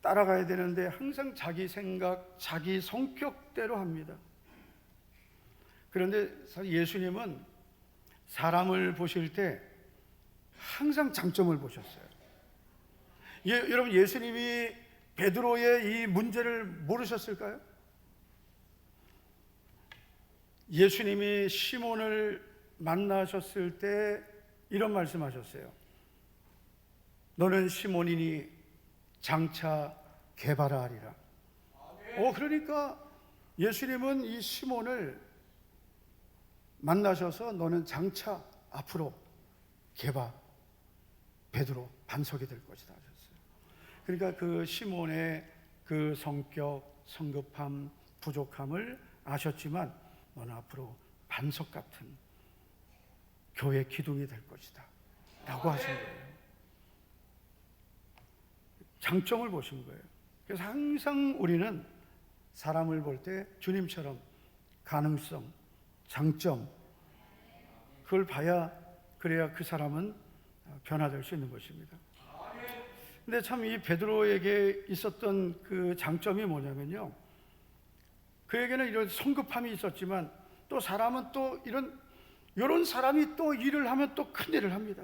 따라가야 되는데 항상 자기 생각, 자기 성격대로 합니다. 그런데 예수님은 사람을 보실 때 항상 장점을 보셨어요. 여러분, 예수님이 베드로의 이 문제를 모르셨을까요? 예수님이 시몬을 만나셨을 때 이런 말씀하셨어요. 너는 시몬이니 장차 게바라 하리라. 그러니까 예수님은 이 시몬을 만나셔서 너는 장차 앞으로 게바, 베드로, 반석이 될 것이다 하셨어요. 그러니까 그 시몬의 그 성격, 성급함, 부족함을 아셨지만 너는 앞으로 반석 같은 교회 기둥이 될 것이다 라고 하신 거예요. 장점을 보신 거예요. 그래서 항상 우리는 사람을 볼 때 주님처럼 가능성, 장점, 그걸 봐야, 그래야 그 사람은 변화될 수 있는 것입니다. 근데 참 이 베드로에게 있었던 그 장점이 뭐냐면요, 그에게는 이런 성급함이 있었지만 또 사람은 또 이런 사람이 또 일을 하면 또 큰 일을 합니다.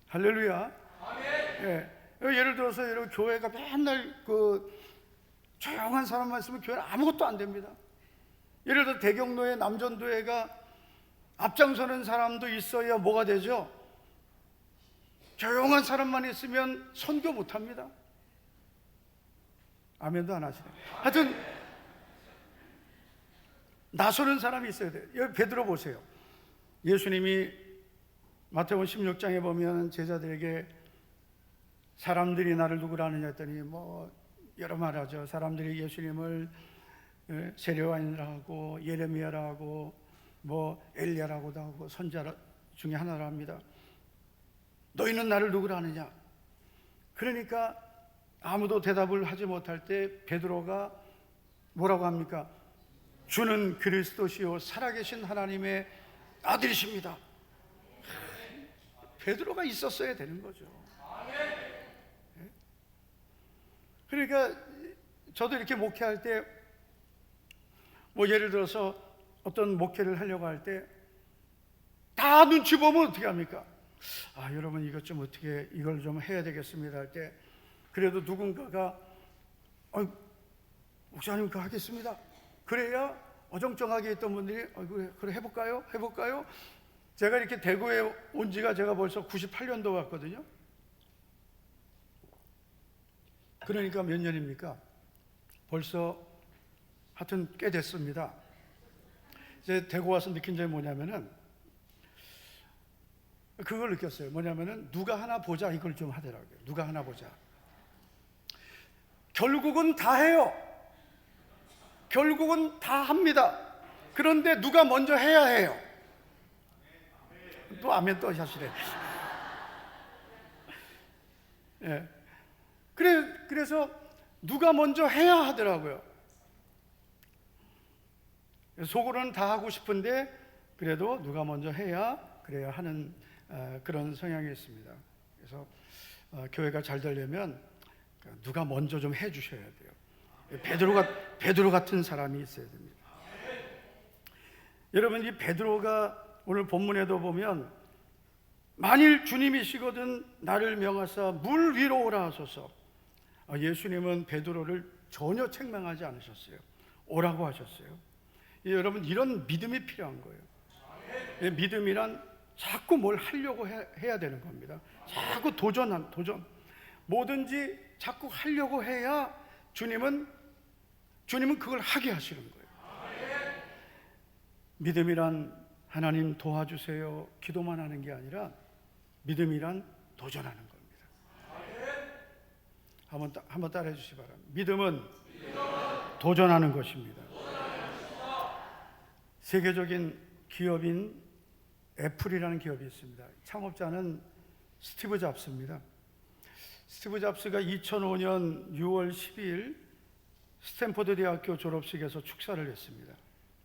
할렐루야. 예. 예를 들어서 여러분, 교회가 맨날 그 조용한 사람만 있으면 교회는 아무것도 안 됩니다. 예를 들어 대경로에 남전도회가 앞장서는 사람도 있어야 뭐가 되죠? 조용한 사람만 있으면 선교 못 합니다. 아멘도 안 하시네. 하여튼 나서는 사람이 있어야 돼요. 여기 베드로 보세요. 예수님이 마태복음 16장에 보면 제자들에게 사람들이 나를 누구라 하느냐 했더니 뭐 여러 말 하죠. 사람들이 예수님을 세례요한이라 하고 예레미야라 하고 뭐 엘리야라고도 하고 선자 중에 하나라 합니다. 너희는 나를 누구라 하느냐? 그러니까 아무도 대답을 하지 못할 때 베드로가 뭐라고 합니까? 주는 그리스도시요 살아계신 하나님의 아들이십니다. 베드로가 있었어야 되는 거죠. 그러니까 저도 이렇게 목회할 때 뭐 예를 들어서 어떤 목회를 하려고 할 때 다 눈치 보면 어떻게 합니까? 아, 여러분 이것 좀 어떻게 이걸 좀 해야 되겠습니다 할 때 그래도 누군가가 목사님 그거 하겠습니다. 그래야 어정쩡하게 있던 분들이 그래 해볼까요? 제가 이렇게 대구에 온 지가 제가 벌써 98년도 왔거든요. 그러니까 몇 년입니까? 벌써 하여튼 꽤 됐습니다. 이제 대구 와서 느낀 점이 뭐냐면은 그걸 느꼈어요. 뭐냐면은 누가 하나 보자 이걸 좀 하더라고요. 누가 하나 보자. 결국은 다 해요. 결국은 다 합니다. 그런데 누가 먼저 해야 해요. 또 아멘 또 하시래. 예. 그래서 누가 먼저 해야 하더라고요. 속으로는 다 하고 싶은데 그래도 누가 먼저 해야 그래야 하는 그런 성향이 있습니다. 그래서 교회가 잘 되려면 누가 먼저 좀 해주셔야 돼요. 베드로 같은 사람이 있어야 됩니다. 여러분 이 베드로가 오늘 본문에도 보면 만일 주님이시거든 나를 명하사 물 위로 오라 하소서. 예수님은 베드로를 전혀 책망하지 않으셨어요. 오라고 하셨어요. 여러분 이런 믿음이 필요한 거예요. 믿음이란 자꾸 뭘 하려고 해야 되는 겁니다. 자꾸 도전. 뭐든지 자꾸 하려고 해야 주님은 그걸 하게 하시는 거예요. 믿음이란 하나님 도와주세요 기도만 하는 게 아니라 믿음이란 도전하는 겁니다. 한번 따라해 주시기 바랍니다. 믿음은 도전하는 것입니다. 세계적인 기업인 애플이라는 기업이 있습니다. 창업자는 스티브 잡스입니다. 스티브 잡스가 2005년 6월 12일 스탠포드 대학교 졸업식에서 축사를 했습니다.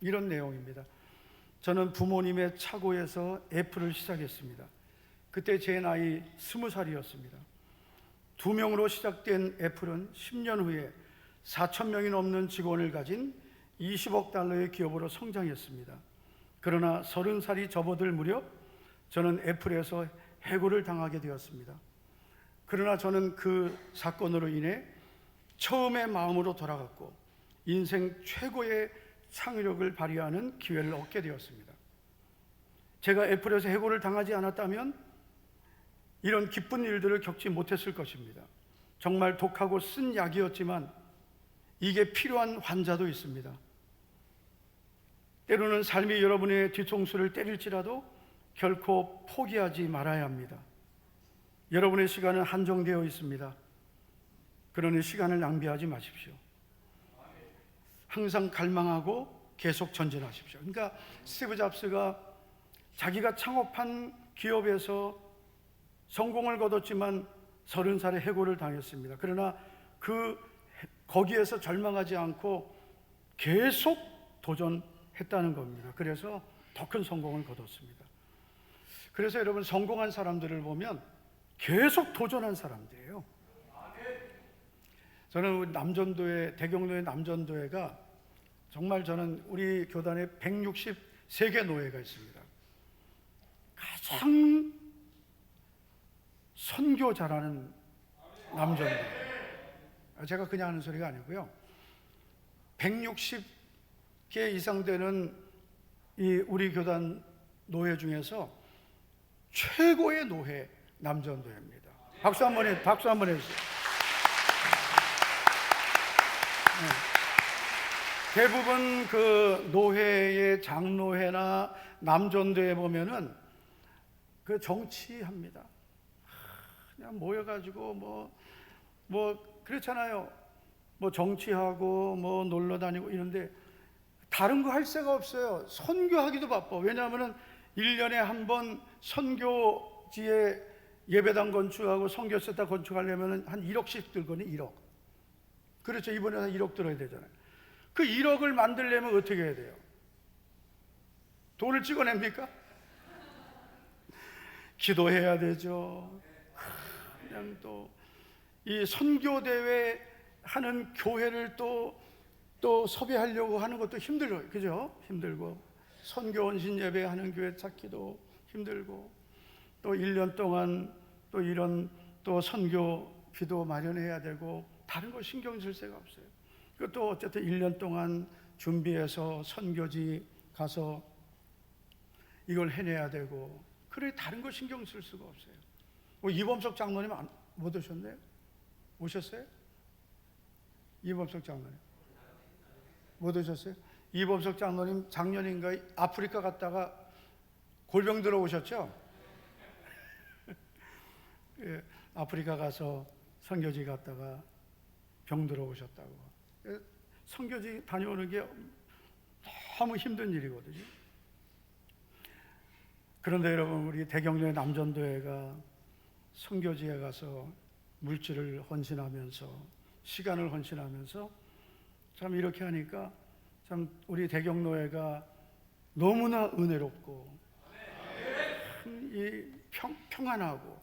이런 내용입니다. 저는 부모님의 차고에서 애플을 시작했습니다. 그때 제 나이 20살이었습니다. 2명으로 시작된 애플은 10년 후에 4,000명이 넘는 직원을 가진 20억 달러의 기업으로 성장했습니다. 그러나 30살이 접어들 무렵 저는 애플에서 해고를 당하게 되었습니다. 그러나 저는 그 사건으로 인해 처음의 마음으로 돌아갔고 인생 최고의 창의력을 발휘하는 기회를 얻게 되었습니다. 제가 애플에서 해고를 당하지 않았다면 이런 기쁜 일들을 겪지 못했을 것입니다. 정말 독하고 쓴 약이었지만 이게 필요한 환자도 있습니다. 때로는 삶이 여러분의 뒤통수를 때릴지라도 결코 포기하지 말아야 합니다. 여러분의 시간은 한정되어 있습니다. 그러니 시간을 낭비하지 마십시오. 항상 갈망하고 계속 전진하십시오. 그러니까 스티브 잡스가 자기가 창업한 기업에서 성공을 거뒀지만 30살에 해고를 당했습니다. 그러나 거기에서 절망하지 않고 계속 도전했다는 겁니다. 그래서 더 큰 성공을 거뒀습니다. 그래서 여러분 성공한 사람들을 보면 계속 도전한 사람들이에요. 저는 남전도회, 대경로의 남전도회가 정말 저는 우리 교단에 163개 노회가 있습니다. 가장 선교 잘하는 남전도회. 제가 그냥 하는 소리가 아니고요. 160개 이상 되는 이 우리 교단 노회 중에서 최고의 노회 남전도회입니다. 박수 한번 해주세요. 대부분 그 노회의 장로회나 남전도회 보면은 그 정치합니다. 그냥 모여가지고 뭐 그렇잖아요. 뭐 정치하고 뭐 놀러 다니고 이런데 다른 거 할 새가 없어요. 선교하기도 바빠. 왜냐하면 1년에 한 번 선교지에 예배당 건축하고 선교센터 건축하려면 한 1억씩 들거든요. 1억. 그렇죠. 이번에 한 1억 들어야 되잖아요. 그 1억을 만들려면 어떻게 해야 돼요? 돈을 찍어냅니까? 기도해야 되죠. 그냥 또 이 선교대회 하는 교회를 또 섭외하려고 하는 것도 힘들어요. 그죠? 힘들고 선교 원신 예배 하는 교회 찾기도 힘들고 또 1년 동안 또 이런 또 선교비도 마련해야 되고 다른 거 신경 쓸 새가 없어요. 그것도 어쨌든 1년 동안 준비해서 선교지 가서 이걸 해내야 되고 그래 다른 거 신경 쓸 수가 없어요. 뭐 이범석 장로님 못 오셨네요? 오셨어요? 이범석 장로님 못 오셨어요? 이범석 장로님 작년인가 아프리카 갔다가 골병 들어오셨죠? 예, 아프리카 가서 선교지 갔다가 병 들어오셨다고. 예, 선교지 다녀오는 게 너무 힘든 일이거든요. 그런데 여러분 우리 대경로의 남전도회가 선교지에 가서 물질을 헌신하면서 시간을 헌신하면서 참 이렇게 하니까 참 우리 대경로회가 너무나 은혜롭고 이 평안하고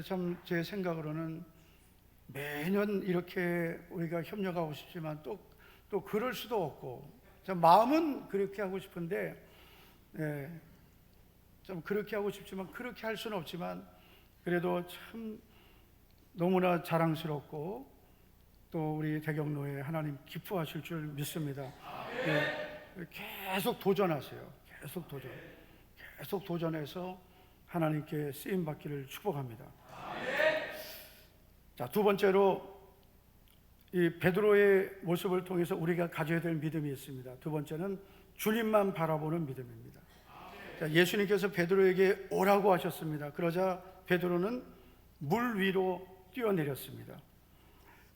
참 제 생각으로는 매년 이렇게 우리가 협력하고 싶지만 또 그럴 수도 없고 참 마음은 그렇게 하고 싶은데 좀 그렇게 하고 싶지만 그렇게 할 수는 없지만 그래도 참 너무나 자랑스럽고 또 우리 대경로에 하나님 기뻐하실 줄 믿습니다. 계속 도전하세요. 계속 도전해서 하나님께 쓰임 받기를 축복합니다. 자, 두 번째로 이 베드로의 모습을 통해서 우리가 가져야 될 믿음이 있습니다. 두 번째는 주님만 바라보는 믿음입니다. 자, 예수님께서 베드로에게 오라고 하셨습니다. 그러자 베드로는 물 위로 뛰어내렸습니다.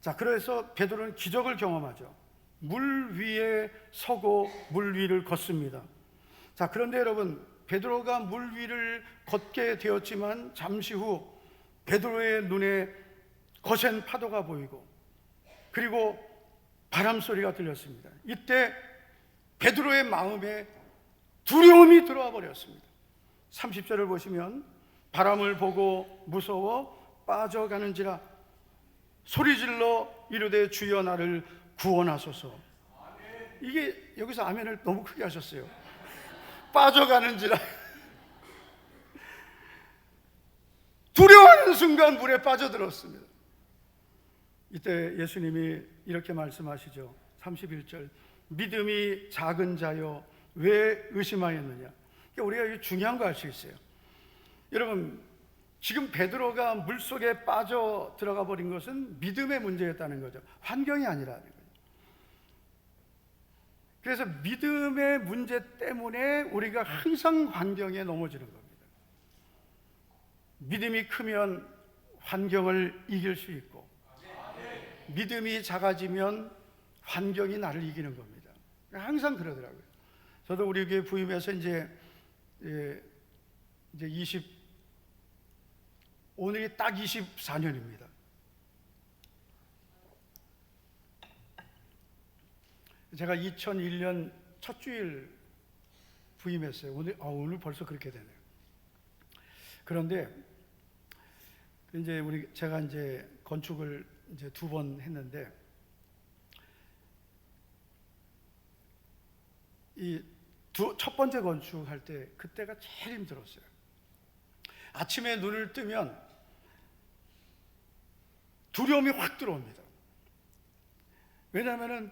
자, 그래서 베드로는 기적을 경험하죠. 물 위에 서고 물 위를 걷습니다. 자, 그런데 여러분 베드로가 물 위를 걷게 되었지만 잠시 후 베드로의 눈에 거센 파도가 보이고 그리고 바람 소리가 들렸습니다. 이때 베드로의 마음에 두려움이 들어와 버렸습니다. 30절을 보시면 바람을 보고 무서워 빠져가는지라 소리질러 이르되 주여 나를 구원하소서. 이게 여기서 아멘을 너무 크게 하셨어요. 빠져가는지라 두려워하는 순간 물에 빠져들었습니다. 이때 예수님이 이렇게 말씀하시죠. 31절 믿음이 작은 자여 왜 의심하였느냐. 그러니까 우리가 중요한 거 알 수 있어요. 여러분 지금 베드로가 물속에 빠져 들어가 버린 것은 믿음의 문제였다는 거죠. 환경이 아니라는 거죠. 그래서 믿음의 문제 때문에 우리가 항상 환경에 넘어지는 겁니다. 믿음이 크면 환경을 이길 수 있고 믿음이 작아지면 환경이 나를 이기는 겁니다. 항상 그러더라고요. 저도 우리 교회 부임해서 이제 오늘이 딱 24년입니다. 제가 2001년 첫 주일 부임했어요. 오늘 벌써 그렇게 되네요. 그런데 이제 제가 이제 건축을 이제 2번 했는데 첫 번째 건축할 때 그때가 제일 힘들었어요. 아침에 눈을 뜨면 두려움이 확 들어옵니다. 왜냐하면은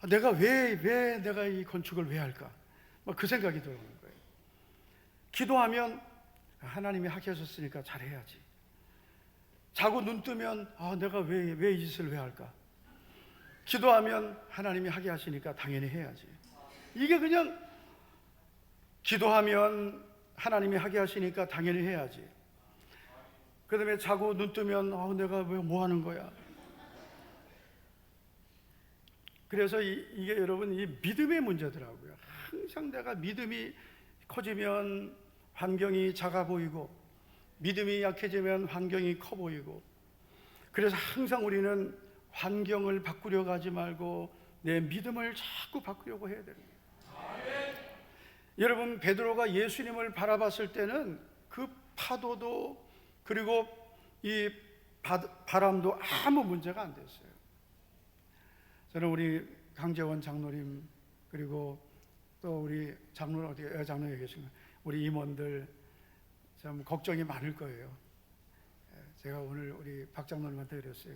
내가 왜 내가 이 건축을 왜 할까? 그 생각이 들어오는 거예요. 기도하면 하나님이 하게 하셨으니까 잘해야지. 자고 눈 뜨면 내가 왜 이 짓을 왜 할까? 기도하면 하나님이 하게 하시니까 당연히 해야지. 이게 그냥 기도하면 하나님이 하게 하시니까 당연히 해야지. 그다음에 자고 눈 뜨면 내가 왜 뭐 하는 거야? 그래서 이게 여러분 이 믿음의 문제더라고요. 항상 내가 믿음이 커지면 환경이 작아 보이고 믿음이 약해지면 환경이 커 보이고, 그래서 항상 우리는 환경을 바꾸려고 하지 말고 내 믿음을 자꾸 바꾸려고 해야 됩니다. 여러분, 베드로가 예수님을 바라봤을 때는 그 파도도 그리고 이 바람도 아무 문제가 안 됐어요. 저는 우리 강재원 장로님, 그리고 또 우리 장로, 어디 여장로에 계신 우리 임원들 참 걱정이 많을 거예요. 제가 오늘 우리 박 장로님한테 그랬어요.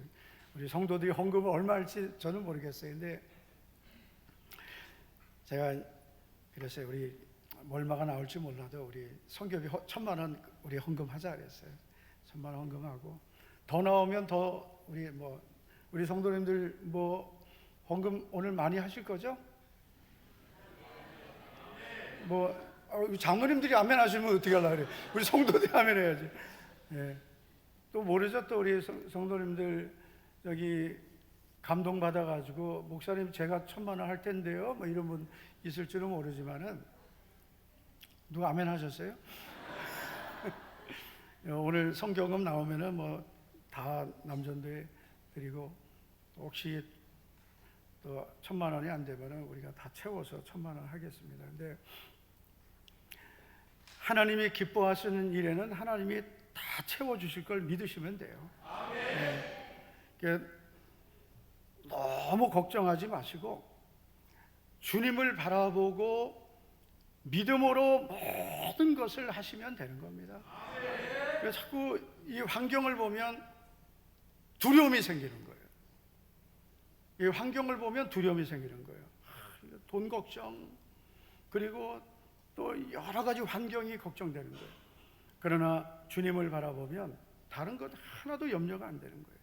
우리 성도들이 헌금을 얼마 할지 저는 모르겠어요. 근데 제가 그랬어요. 우리 얼마가 나올지 몰라도 우리 성교비 1,000만 원 우리 헌금하자 그랬어요. 1,000만 원 헌금하고 더 나오면 더 우리 성도님들 헌금 오늘 많이 하실 거죠? 장로님들이 아멘 하시면 어떻게 하려고 그래? 우리 성도들이 아멘 해야지. 예. 또 모르죠? 또 우리 성도님들 여기 감동 받아가지고 목사님 제가 1,000만 원 할 텐데요. 이런 분 있을 줄은 모르지만은 누가 아멘 하셨어요? 오늘 성경금 나오면은 다 남전도에 드리고, 혹시 또 1,000만 원이 안 되면은 우리가 다 채워서 1,000만 원 하겠습니다. 근데 하나님이 기뻐하시는 일에는 하나님이 다 채워주실 걸 믿으시면 돼요. 네. 너무 걱정하지 마시고 주님을 바라보고 믿음으로 모든 것을 하시면 되는 겁니다. 자꾸 이 환경을 보면 두려움이 생기는 거예요. 이 환경을 보면 두려움이 생기는 거예요. 돈 걱정, 그리고 또 여러 가지 환경이 걱정되는 거예요. 그러나 주님을 바라보면 다른 것 하나도 염려가 안 되는 거예요.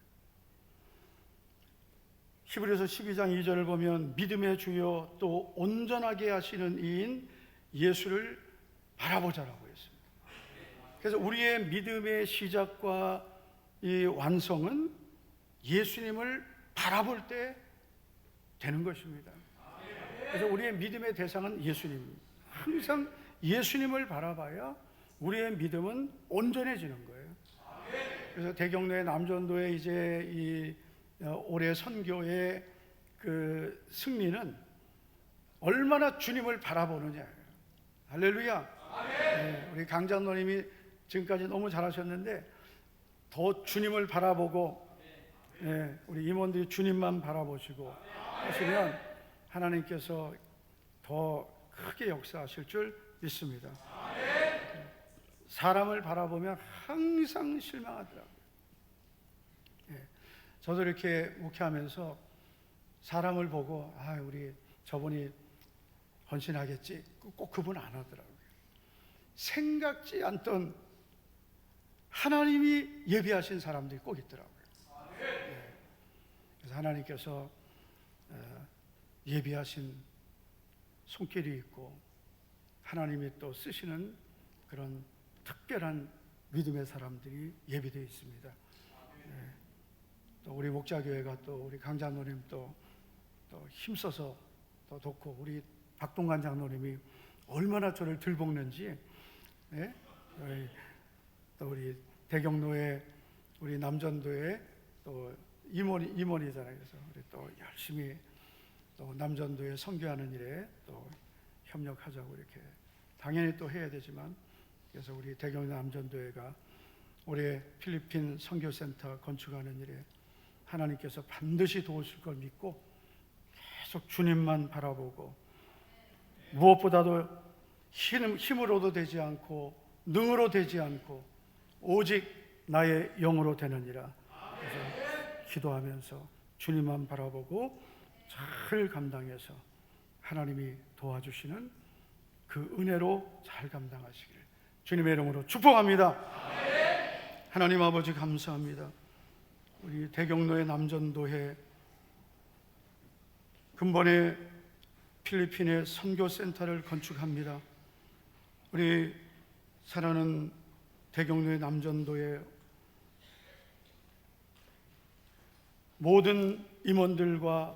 히브리서 12장 2절을 보면 믿음의 주요 또 온전하게 하시는 이인 예수를 바라보자라고 했습니다. 그래서 우리의 믿음의 시작과 이 완성은 예수님을 바라볼 때 되는 것입니다. 그래서 우리의 믿음의 대상은 예수님입니다. 항상 예수님을 바라봐야 우리의 믿음은 온전해지는 거예요. 그래서 대경로의 남전도의 이제 이 올해 선교의 그 승리는 얼마나 주님을 바라보느냐예요. 할렐루야. 네, 우리 강장로님이 지금까지 너무 잘하셨는데 더 주님을 바라보고, 네, 우리 임원들이 주님만 바라보시고 하시면 하나님께서 더 크게 역사하실 줄 믿습니다. 사람을 바라보면 항상 실망하더라고요. 네, 저도 이렇게 목회하면서 사람을 보고 우리 저분이 헌신하겠지, 꼭 그분 안 하더라고요. 생각지 않던 하나님이 예비하신 사람들이 꼭 있더라고요. 네. 그래서 하나님께서 예비하신 손길이 있고 하나님이 또 쓰시는 그런 특별한 믿음의 사람들이 예비되어 있습니다. 네. 또 우리 목자교회가 또 우리 강장로님 또 힘써서 또 돕고, 우리 박동관 장로님이 얼마나 저를 들볶는지, 네? 또 우리 대경로에 우리 남전도에 또 임원이잖아요. 그래서 우리 또 열심히 또 남전도에 선교하는 일에 또 협력하자고 이렇게 당연히 또 해야 되지만, 그래서 우리 대경로 남전도회가 올해 필리핀 선교센터 건축하는 일에 하나님께서 반드시 도우실 걸 믿고 계속 주님만 바라보고, 무엇보다도 힘으로도 되지 않고 능으로 되지 않고 오직 나의 영으로 되느니라. 그래서 기도하면서 주님만 바라보고 잘 감당해서 하나님이 도와주시는 그 은혜로 잘 감당하시기를 주님의 이름으로 축복합니다. 하나님 아버지 감사합니다. 우리 대경로의 남전도회 근본에 필리핀의 선교센터를 건축합니다. 우리 사랑하는 대경로의 남전도에 모든 임원들과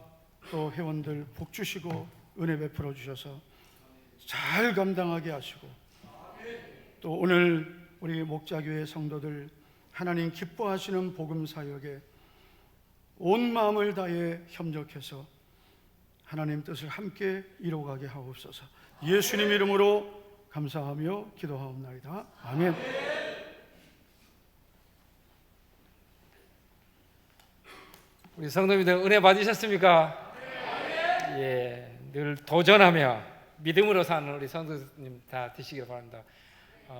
또 회원들 복 주시고 은혜 베풀어 주셔서 잘 감당하게 하시고, 또 오늘 우리 목자교회 성도들 하나님 기뻐하시는 복음 사역에 온 마음을 다해 협력해서 하나님 뜻을 함께 이루어가게 하옵소서. 예수님 이름으로 감사하며 기도하옵나이다. 아멘. 우리 성도님들 은혜 받으셨습니까? 예, 늘 도전하며 믿음으로 사는 우리 성도님 다 되시길 바랍니다.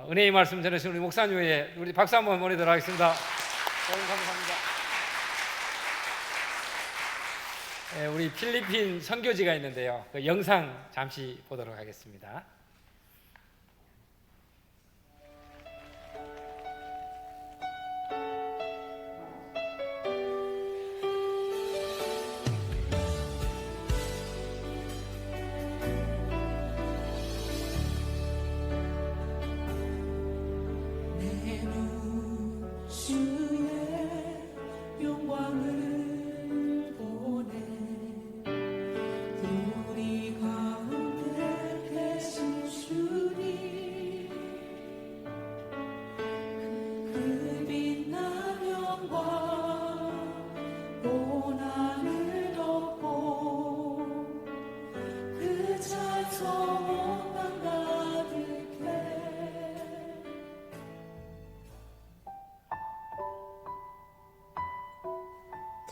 은혜의 말씀 전해주신 우리 목사님에게 우리 박수 한번 보내도록 하겠습니다. 너무 감사합니다. 예, 우리 필리핀 선교지가 있는데요. 그 영상 잠시 보도록 하겠습니다.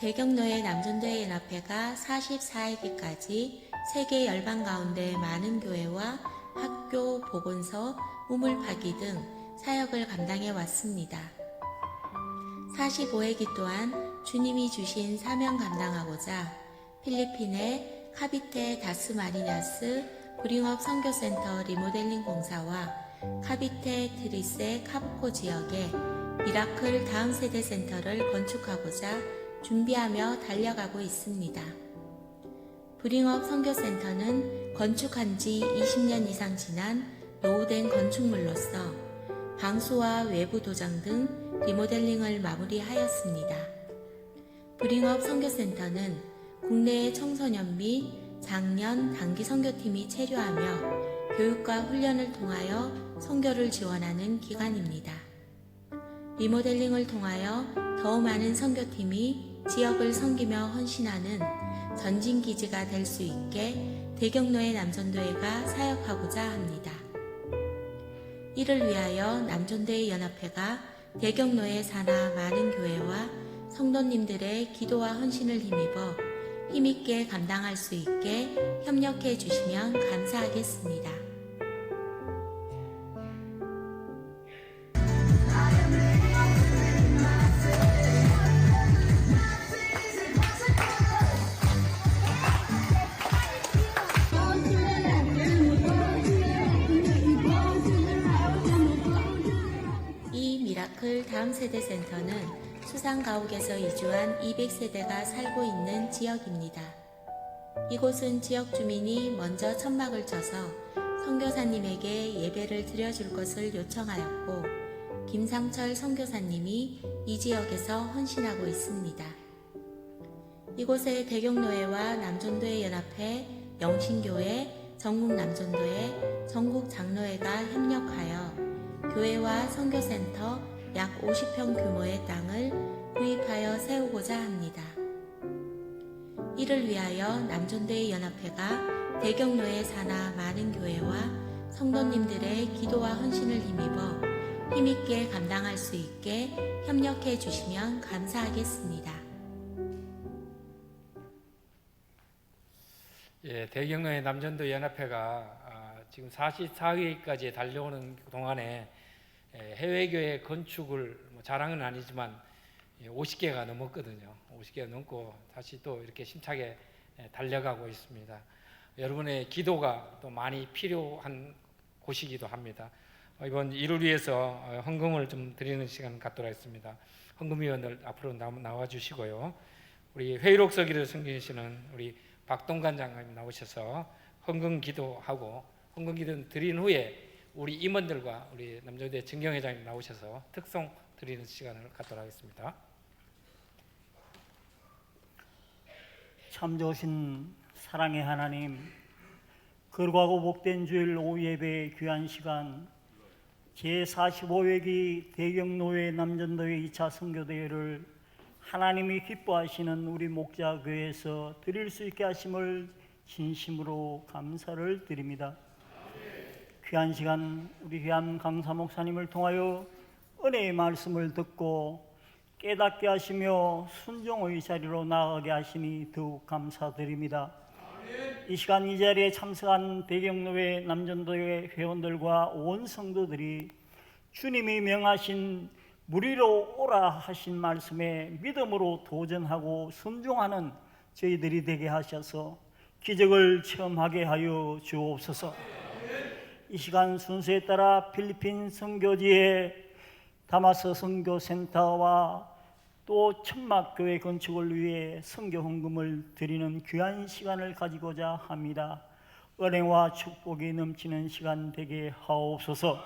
대경로의 남전도회 연합회가 44회기까지 세계 열방 가운데 많은 교회와 학교, 보건소, 우물 파기 등 사역을 감당해 왔습니다. 45회기 또한 주님이 주신 사명 감당하고자 필리핀의 카비테 다스마리냐스 불잉업 선교센터 리모델링 공사와 카비테 트리세 카포 지역에 미라클 다음 세대 센터를 건축하고자 준비하며 달려가고 있습니다. 불잉업 선교센터는 건축한 지 20년 이상 지난 노후된 건축물로서 방수와 외부 도장 등 리모델링을 마무리하였습니다. 불잉업 선교센터는 국내의 청소년 및 장년 단기 선교팀이 체류하며 교육과 훈련을 통하여 선교를 지원하는 기관입니다. 리모델링을 통하여 더 많은 선교팀이 지역을 섬기며 헌신하는 전진기지가 될 수 있게 대경로의 남전도회가 사역하고자 합니다. 이를 위하여 남전도회 연합회가 대경로에 사나 많은 교회와 성도님들의 기도와 헌신을 힘입어 힘있게 감당할 수 있게 협력해 주시면 감사하겠습니다. 다음 세대 센터는 수상가옥에서 이주한 200세대가 살고 있는 지역입니다. 이곳은 지역 주민이 먼저 천막을 쳐서 선교사님에게 예배를 드려줄 것을 요청하였고 김상철 선교사님이 이 지역에서 헌신하고 있습니다. 이곳에 대경노회와 남전도회 연합회, 영신교회, 전국남전도회, 전국장로회가 협력하여 교회와 선교센터 약 50평 규모의 땅을 구입하여 세우고자 합니다. 이를 위하여 남전도회 연합회가 대경로에 사나 많은 교회와 성도님들의 기도와 헌신을 힘입어 힘있게 감당할 수 있게 협력해 주시면 감사하겠습니다. 예, 대경로의 남전도 연합회가 지금 44회까지 달려오는 동안에 해외교회 건축을 자랑은 아니지만 50개가 넘었거든요. 50개가 넘고 다시 또 이렇게 힘차게 달려가고 있습니다. 여러분의 기도가 또 많이 필요한 곳이기도 합니다. 이번 일을 위해서 헌금을 좀 드리는 시간 갖도록 하겠습니다. 헌금위원들 앞으로 나와 주시고요. 우리 회의록서기를 섬기시는 우리 박동관 장관님 나오셔서 헌금 기도하고 헌금 기도 드린 후에 우리 임원들과 우리 남전도회 정경회장님 나오셔서 특송 드리는 시간을 갖도록 하겠습니다. 참 좋으신 사랑의 하나님, 거룩하고 복된 주일 오후 예배 귀한 시간 제45회기 대경노회 남전도회 2차 선교대회를 하나님이 기뻐하시는 우리 목자교회에서 드릴 수 있게 하심을 진심으로 감사를 드립니다. 귀한 시간 우리 귀한 강사 목사님을 통하여 은혜의 말씀을 듣고 깨닫게 하시며 순종의 자리로 나아가게 하시니 더욱 감사드립니다. 이 시간 이 자리에 참석한 대경노회 남전도회 회원들과 온 성도들이 주님이 명하신 무리로 오라 하신 말씀에 믿음으로 도전하고 순종하는 저희들이 되게 하셔서 기적을 체험하게 하여 주옵소서. 이 시간 순서에 따라 필리핀 선교지의 다마스 선교센터와 또 천막교회 건축을 위해 선교 헌금을 드리는 귀한 시간을 가지고자 합니다. 은혜와 축복이 넘치는 시간 되게 하옵소서.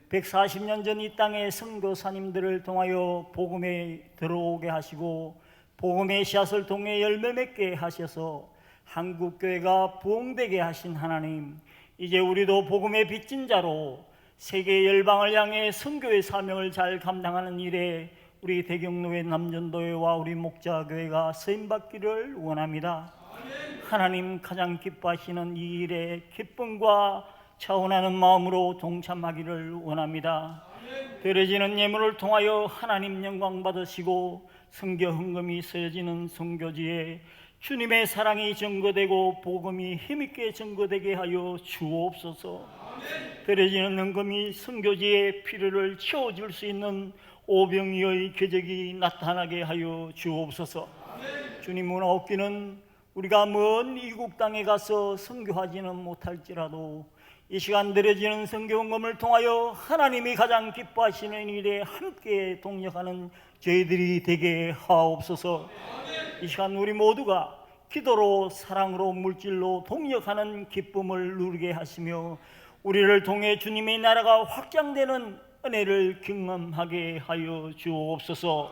140년 전 이 땅의 선교사님들을 통하여 복음에 들어오게 하시고 복음의 씨앗을 통해 열매 맺게 하셔서 한국교회가 부흥되게 하신 하나님, 이제 우리도 복음의 빚진 자로 세계 열방을 향해 선교의 사명을 잘 감당하는 일에 우리 대경노회 남전도회와 우리 목자교회가 쓰임받기를 원합니다. 하나님 가장 기뻐하시는 이 일에 기쁨과 차원하는 마음으로 동참하기를 원합니다. 드려지는 예물을 통하여 하나님 영광 받으시고 선교 헌금이 쓰여지는 선교지에 주님의 사랑이 증거되고 복음이 힘있게 증거되게 하여 주옵소서. 드려지는 헌금이 선교지의 필요를 채워줄 수 있는 오병이의 기적이 나타나게 하여 주옵소서. 주님은 없기는 우리가 먼 이국 땅에 가서 선교하지는 못할지라도 이 시간 드려지는 선교헌금을 통하여 하나님이 가장 기뻐하시는 일에 함께 동력하는 저희들이 되게 하옵소서. 이 시간 우리 모두가 기도로 사랑으로 물질로 동력하는 기쁨을 누리게 하시며 우리를 통해 주님의 나라가 확장되는 은혜를 경험하게 하여 주옵소서.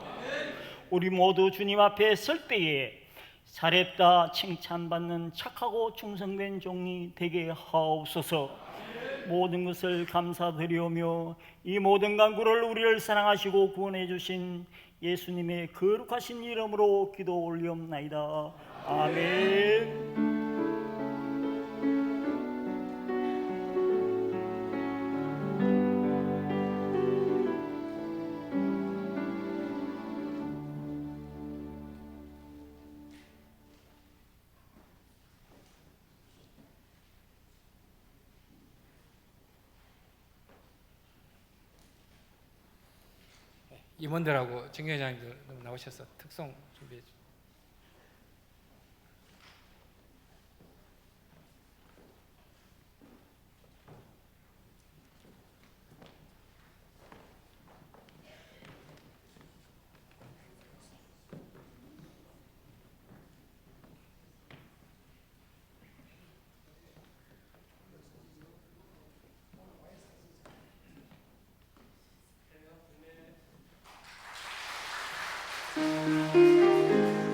우리 모두 주님 앞에 설 때에 잘했다 칭찬받는 착하고 충성된 종이 되게 하옵소서. 모든 것을 감사드리오며 이 모든 간구를 우리를 사랑하시고 구원해 주신 예수님의 거룩하신 이름으로 기도 올리옵나이다. 아멘. 임원들하고 정교회장님들 나오셔서 특송 준비해 주세요. 주님의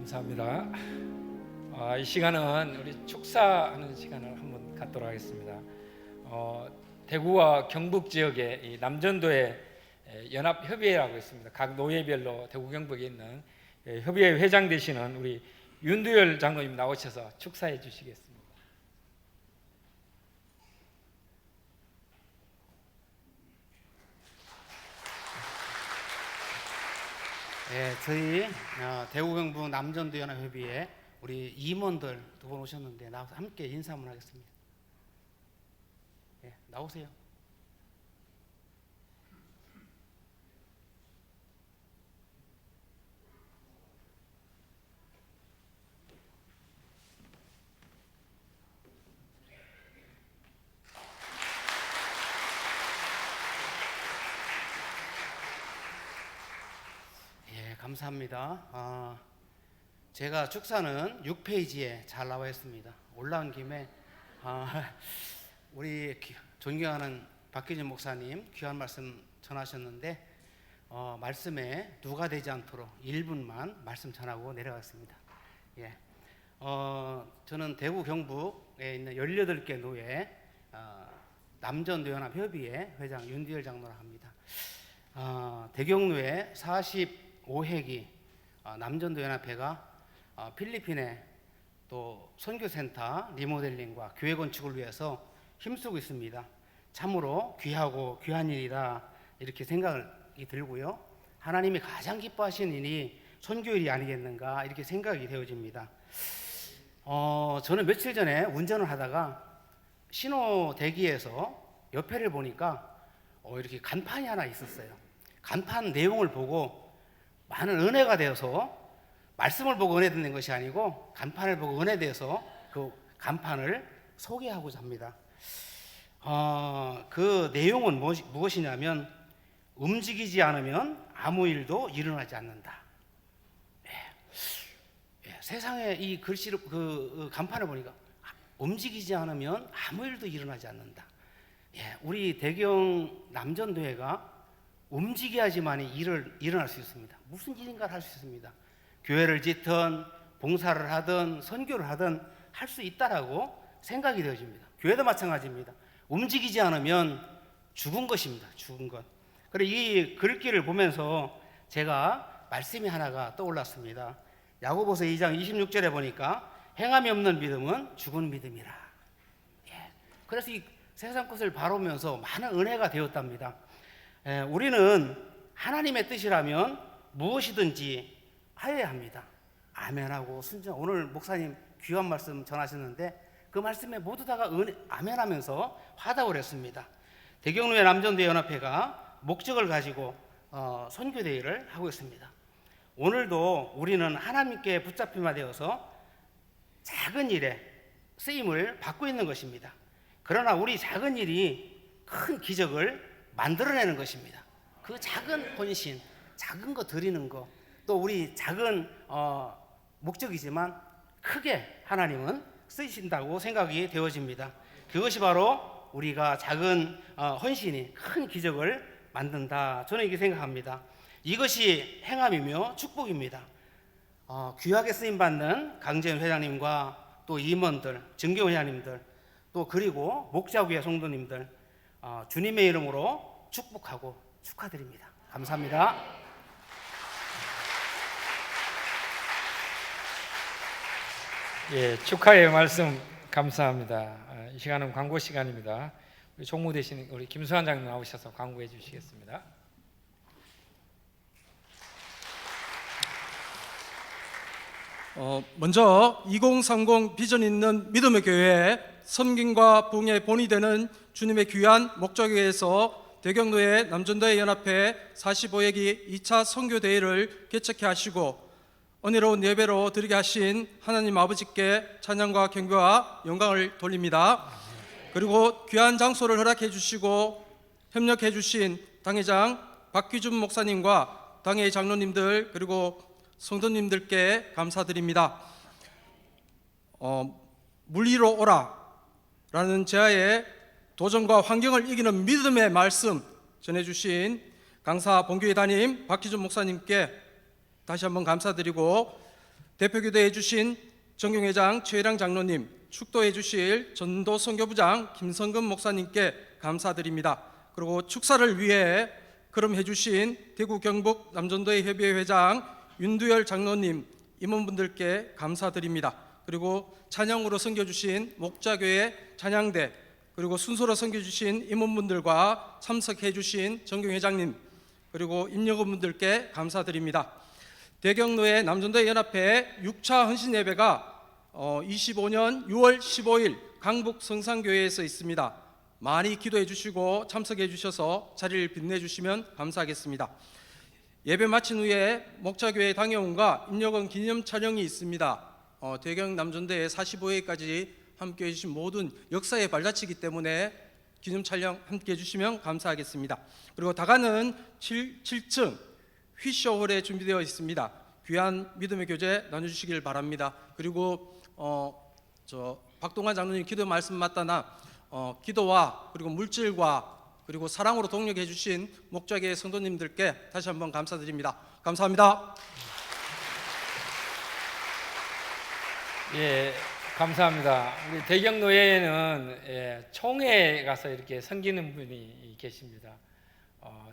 감사합니다. 이 시간은 우리 축사하는 시간을 한번 갖도록 하겠습니다. 대구와 경북 지역의 이 남전도에 연합 협의회라고 있습니다. 각 노예별로 대구 경북에 있는 협의회 회장 되시는 우리 윤두열 장로님 나오셔서 축사해 주시겠습니다. 네, 저희 대구 경북 남전도 연합협의회 우리 임원들 두 분 오셨는데 나와서 함께 인사 한번 하겠습니다. 네, 나오세요. 예, 감사합니다. 제가 축사는 6페이지에 잘 나와 있습니다. 올라온 김에 우리 존경하는 박기준 목사님 귀한 말씀 전하셨는데 말씀에 누가 되지 않도록 1분만 말씀 전하고 내려가겠습니다. 예, 저는 대구 경북에 있는 18개 노예 남전도연합협의회 회장 윤두열 장로라 합니다. 대경로에 45회기 남전도연합회가 필리핀에 또 선교센터 리모델링과 교회 건축을 위해서 힘쓰고 있습니다. 참으로 귀하고 귀한 일이다 이렇게 생각이 들고요. 하나님이 가장 기뻐하시는 일이 선교일이 아니겠는가 이렇게 생각이 되어집니다. 저는 며칠 전에 운전을 하다가 신호 대기에서 옆에를 보니까 이렇게 간판이 하나 있었어요. 간판 내용을 보고 많은 은혜가 되어서 말씀을 보고 은혜 듣는 것이 아니고 간판을 보고 은혜 되어서 그 간판을 소개하고자 합니다. 그 내용은 무엇이냐면 움직이지 않으면 아무 일도 일어나지 않는다. 세상에 이 글씨를 그 간판을 보니까 움직이지 않으면 아무 일도 일어나지 않는다. 우리 대경 남전도회가 움직여야지만이 일어날 수 있습니다. 무슨 일인가를 할 수 있습니다. 교회를 짓든 봉사를 하든 선교를 하든 할 수 있다라고 생각이 되어집니다. 교회도 마찬가지입니다. 움직이지 않으면 죽은 것입니다. 죽은 것. 그리고 이 글귀를 보면서 제가 말씀이 하나가 떠올랐습니다. 야고보서 2장 26절에 보니까 행함이 없는 믿음은 죽은 믿음이라. 그래서 이 세상 것을 바라보면서 많은 은혜가 되었답니다. 우리는 하나님의 뜻이라면 무엇이든지 하여야 합니다. 아멘하고 순종. 오늘 목사님 귀한 말씀 전하셨는데 그 말씀에 모두 다가 아멘하면서 화답을 했습니다. 대경로의 남전도 연합회가 목적을 가지고 선교대회를 하고 있습니다. 오늘도 우리는 하나님께 붙잡힘이 되어서 작은 일에 쓰임을 받고 있는 것입니다. 그러나 우리 작은 일이 큰 기적을 만들어내는 것입니다. 그 작은 헌신, 작은 거 드리는 거, 또 우리 작은 목적이지만 크게 하나님은 쓰신다고 생각이 되어집니다. 그것이 바로 우리가 작은 헌신이 큰 기적을 만든다. 저는 이렇게 생각합니다. 이것이 행함이며 축복입니다. 귀하게 쓰임받는 강재현 회장님과 또 임원들, 정경 회장님들, 또 그리고 목자구의 성도님들 주님의 이름으로 축복하고 축하드립니다. 감사합니다. 예, 축하의 말씀 감사합니다. 이 시간은 광고 시간입니다. 우리 총무 대신 우리 김수환 장님 나오셔서 광고해 주시겠습니다. 먼저 2030 비전 있는 믿음의 교회 섬김과 부흥의 본이 되는 주님의 귀한 목적에 의해서 대경로의 남전도회 연합회 45회기 2차 선교대회를 개최케 하시고 은혜로운 예배로 드리게 하신 하나님 아버지께 찬양과 경배와 영광을 돌립니다. 그리고 귀한 장소를 허락해 주시고 협력해 주신 당회장 박기준 목사님과 당회 장로님들 그리고 성도님들께 감사드립니다. 물 위로 오라 라는 제하에 도전과 환경을 이기는 믿음의 말씀 전해주신 강사 본교회 담임 박기준 목사님께 다시 한번 감사드리고 대표기도해 주신 정경회장 최혜랑 장로님, 축도해 주실 전도 선교부장 김성근 목사님께 감사드립니다. 그리고 축사를 위해 걸음해 주신 대구 경북 남전도회 협의회 회장 윤두열 장로님, 임원분들께 감사드립니다. 그리고 찬양으로 섬겨주신 목자교회 찬양대, 그리고 순서로 섬겨주신 임원분들과 참석해 주신 정경회장님, 그리고 임역원분들께 감사드립니다. 대경로의 남전도회 연합회 6차 헌신 예배가 25년 6월 15일 강북 성산교회에서 있습니다. 많이 기도해 주시고 참석해 주셔서 자리를 빛내주시면 감사하겠습니다. 예배 마친 후에 목자교회 당회원과 임역원 기념 촬영이 있습니다. 대경 남전도회 45회까지 함께해 주신 모든 역사의 발자취이기 때문에 기념 촬영 함께해 주시면 감사하겠습니다. 그리고 다가는 7층 휘쇼홀에 준비되어 있습니다. 귀한 믿음의 교제 나눠주시길 바랍니다. 그리고 박동환 장로님 기도 말씀 맞다나 기도와 그리고 물질과 그리고 사랑으로 동력해 주신 목자교회 성도님들께 다시 한번 감사드립니다. 감사합니다. 예, 감사합니다. 우리 대경노예에는 총회에 가서 이렇게 섬기는 분이 계십니다.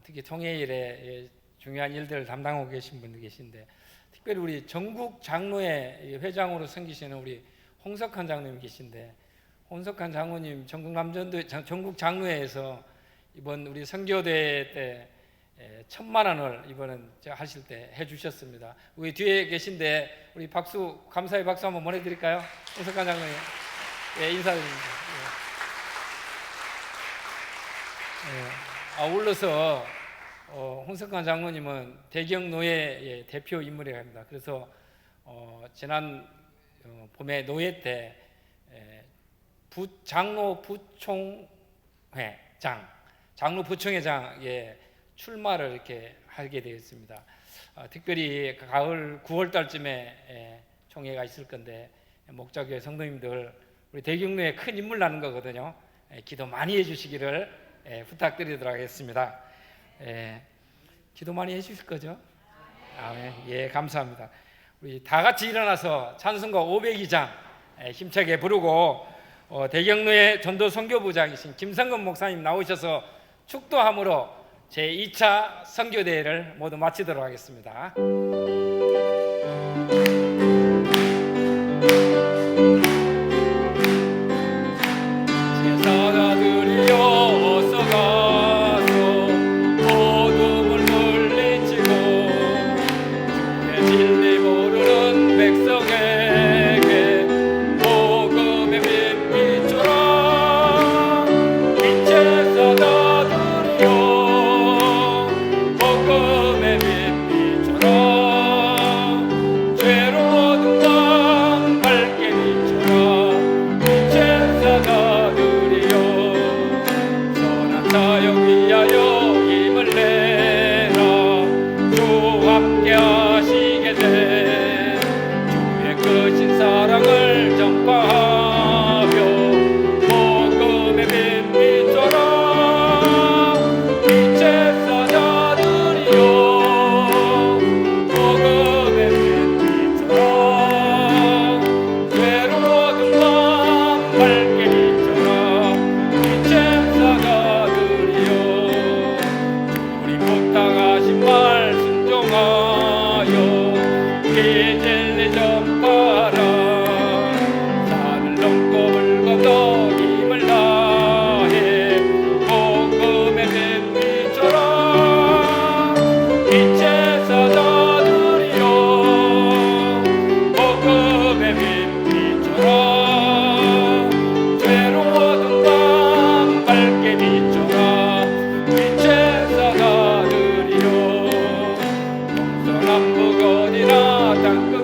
특히 총회일에 중요한 일들을 담당하고 계신 분도 계신데, 특별히 우리 전국 장로회 회장으로 섬기시는 우리 홍석환 장로님 계신데, 홍석환 장로님 전국 장로회에서 이번 우리 선교대회 때 1,000만 원을 이번은 하실 때 해주셨습니다. 우리 뒤에 계신데 우리 감사의 박수 한번 보내드릴까요? 홍석환 장로님, 예, 인사드립니다. 예. 아울러서 홍석환 장로님은 대경노예의 대표 인물이라 합니다. 그래서 지난 봄에 노예 때 장로 부총회장에 출마를 이렇게 하게 되었습니다. 특별히 가을 9월 달쯤에 총회가 있을 건데 목자교회 성도님들 우리 대경로에 큰 인물 나는 거거든요. 기도 많이 해주시기를 부탁드리도록 하겠습니다. 기도 많이 해주실 거죠? 아멘. 예, 감사합니다. 우리 다 같이 일어나서 찬송가 502장 힘차게 부르고 대경로의 전도 선교부장이신 김성근 목사님 나오셔서 축도함으로 제2차 선교대회를 모두 마치도록 하겠습니다. 제사장들이여 어서 가서 어둠을 물리치고 주의 진리 모르는 백성에게 복음의 빛 비춰라. 빛의 사자들이여 복음의 빛 비춰라. 죄로운 밤 밝게 비춰라. 빛의 사자들이여 선한 사역 위하여 힘을 내라. 주 함께 하시게 돼 주의 크신 사랑을 전파하며 복음의 빛 비춰라. 빛의 사자들이여 복음의 빛 비춰라. 괴로운 밤 밝게 비춰라. 빛의 사자들이여 주님 부탁하신 말 순종하여 이 진리 전파라. 산을 넘고 물 건너 힘을 다해 복음의 빛 비춰라. 빛의 사자들이여 복음의 빛 비춰라. 괴로운 밤 밝게 비춰라. 빛의 사자들이여 동서남북 어디나 땅끝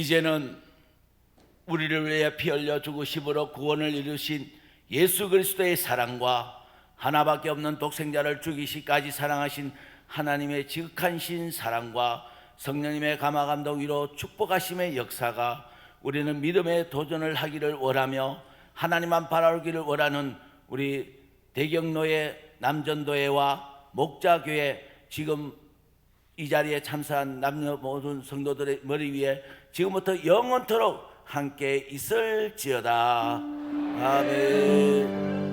이제는 우리를 위해 피 흘려 죽으심으로 구원을 이루신 예수 그리스도의 사랑과 하나밖에 없는 독생자를 죽이시까지 사랑하신 하나님의 지극하신 사랑과 성령님의 감화 감동 위로 축복하심의 역사가 우리는 믿음의 도전을 하기를 원하며 하나님만 바라기를 원하는 우리 대경로의 남전도회와 목자교회, 지금 이 자리에 참석한 남녀 모든 성도들의 머리 위에 지금부터 영원토록 함께 있을지어다. 아멘.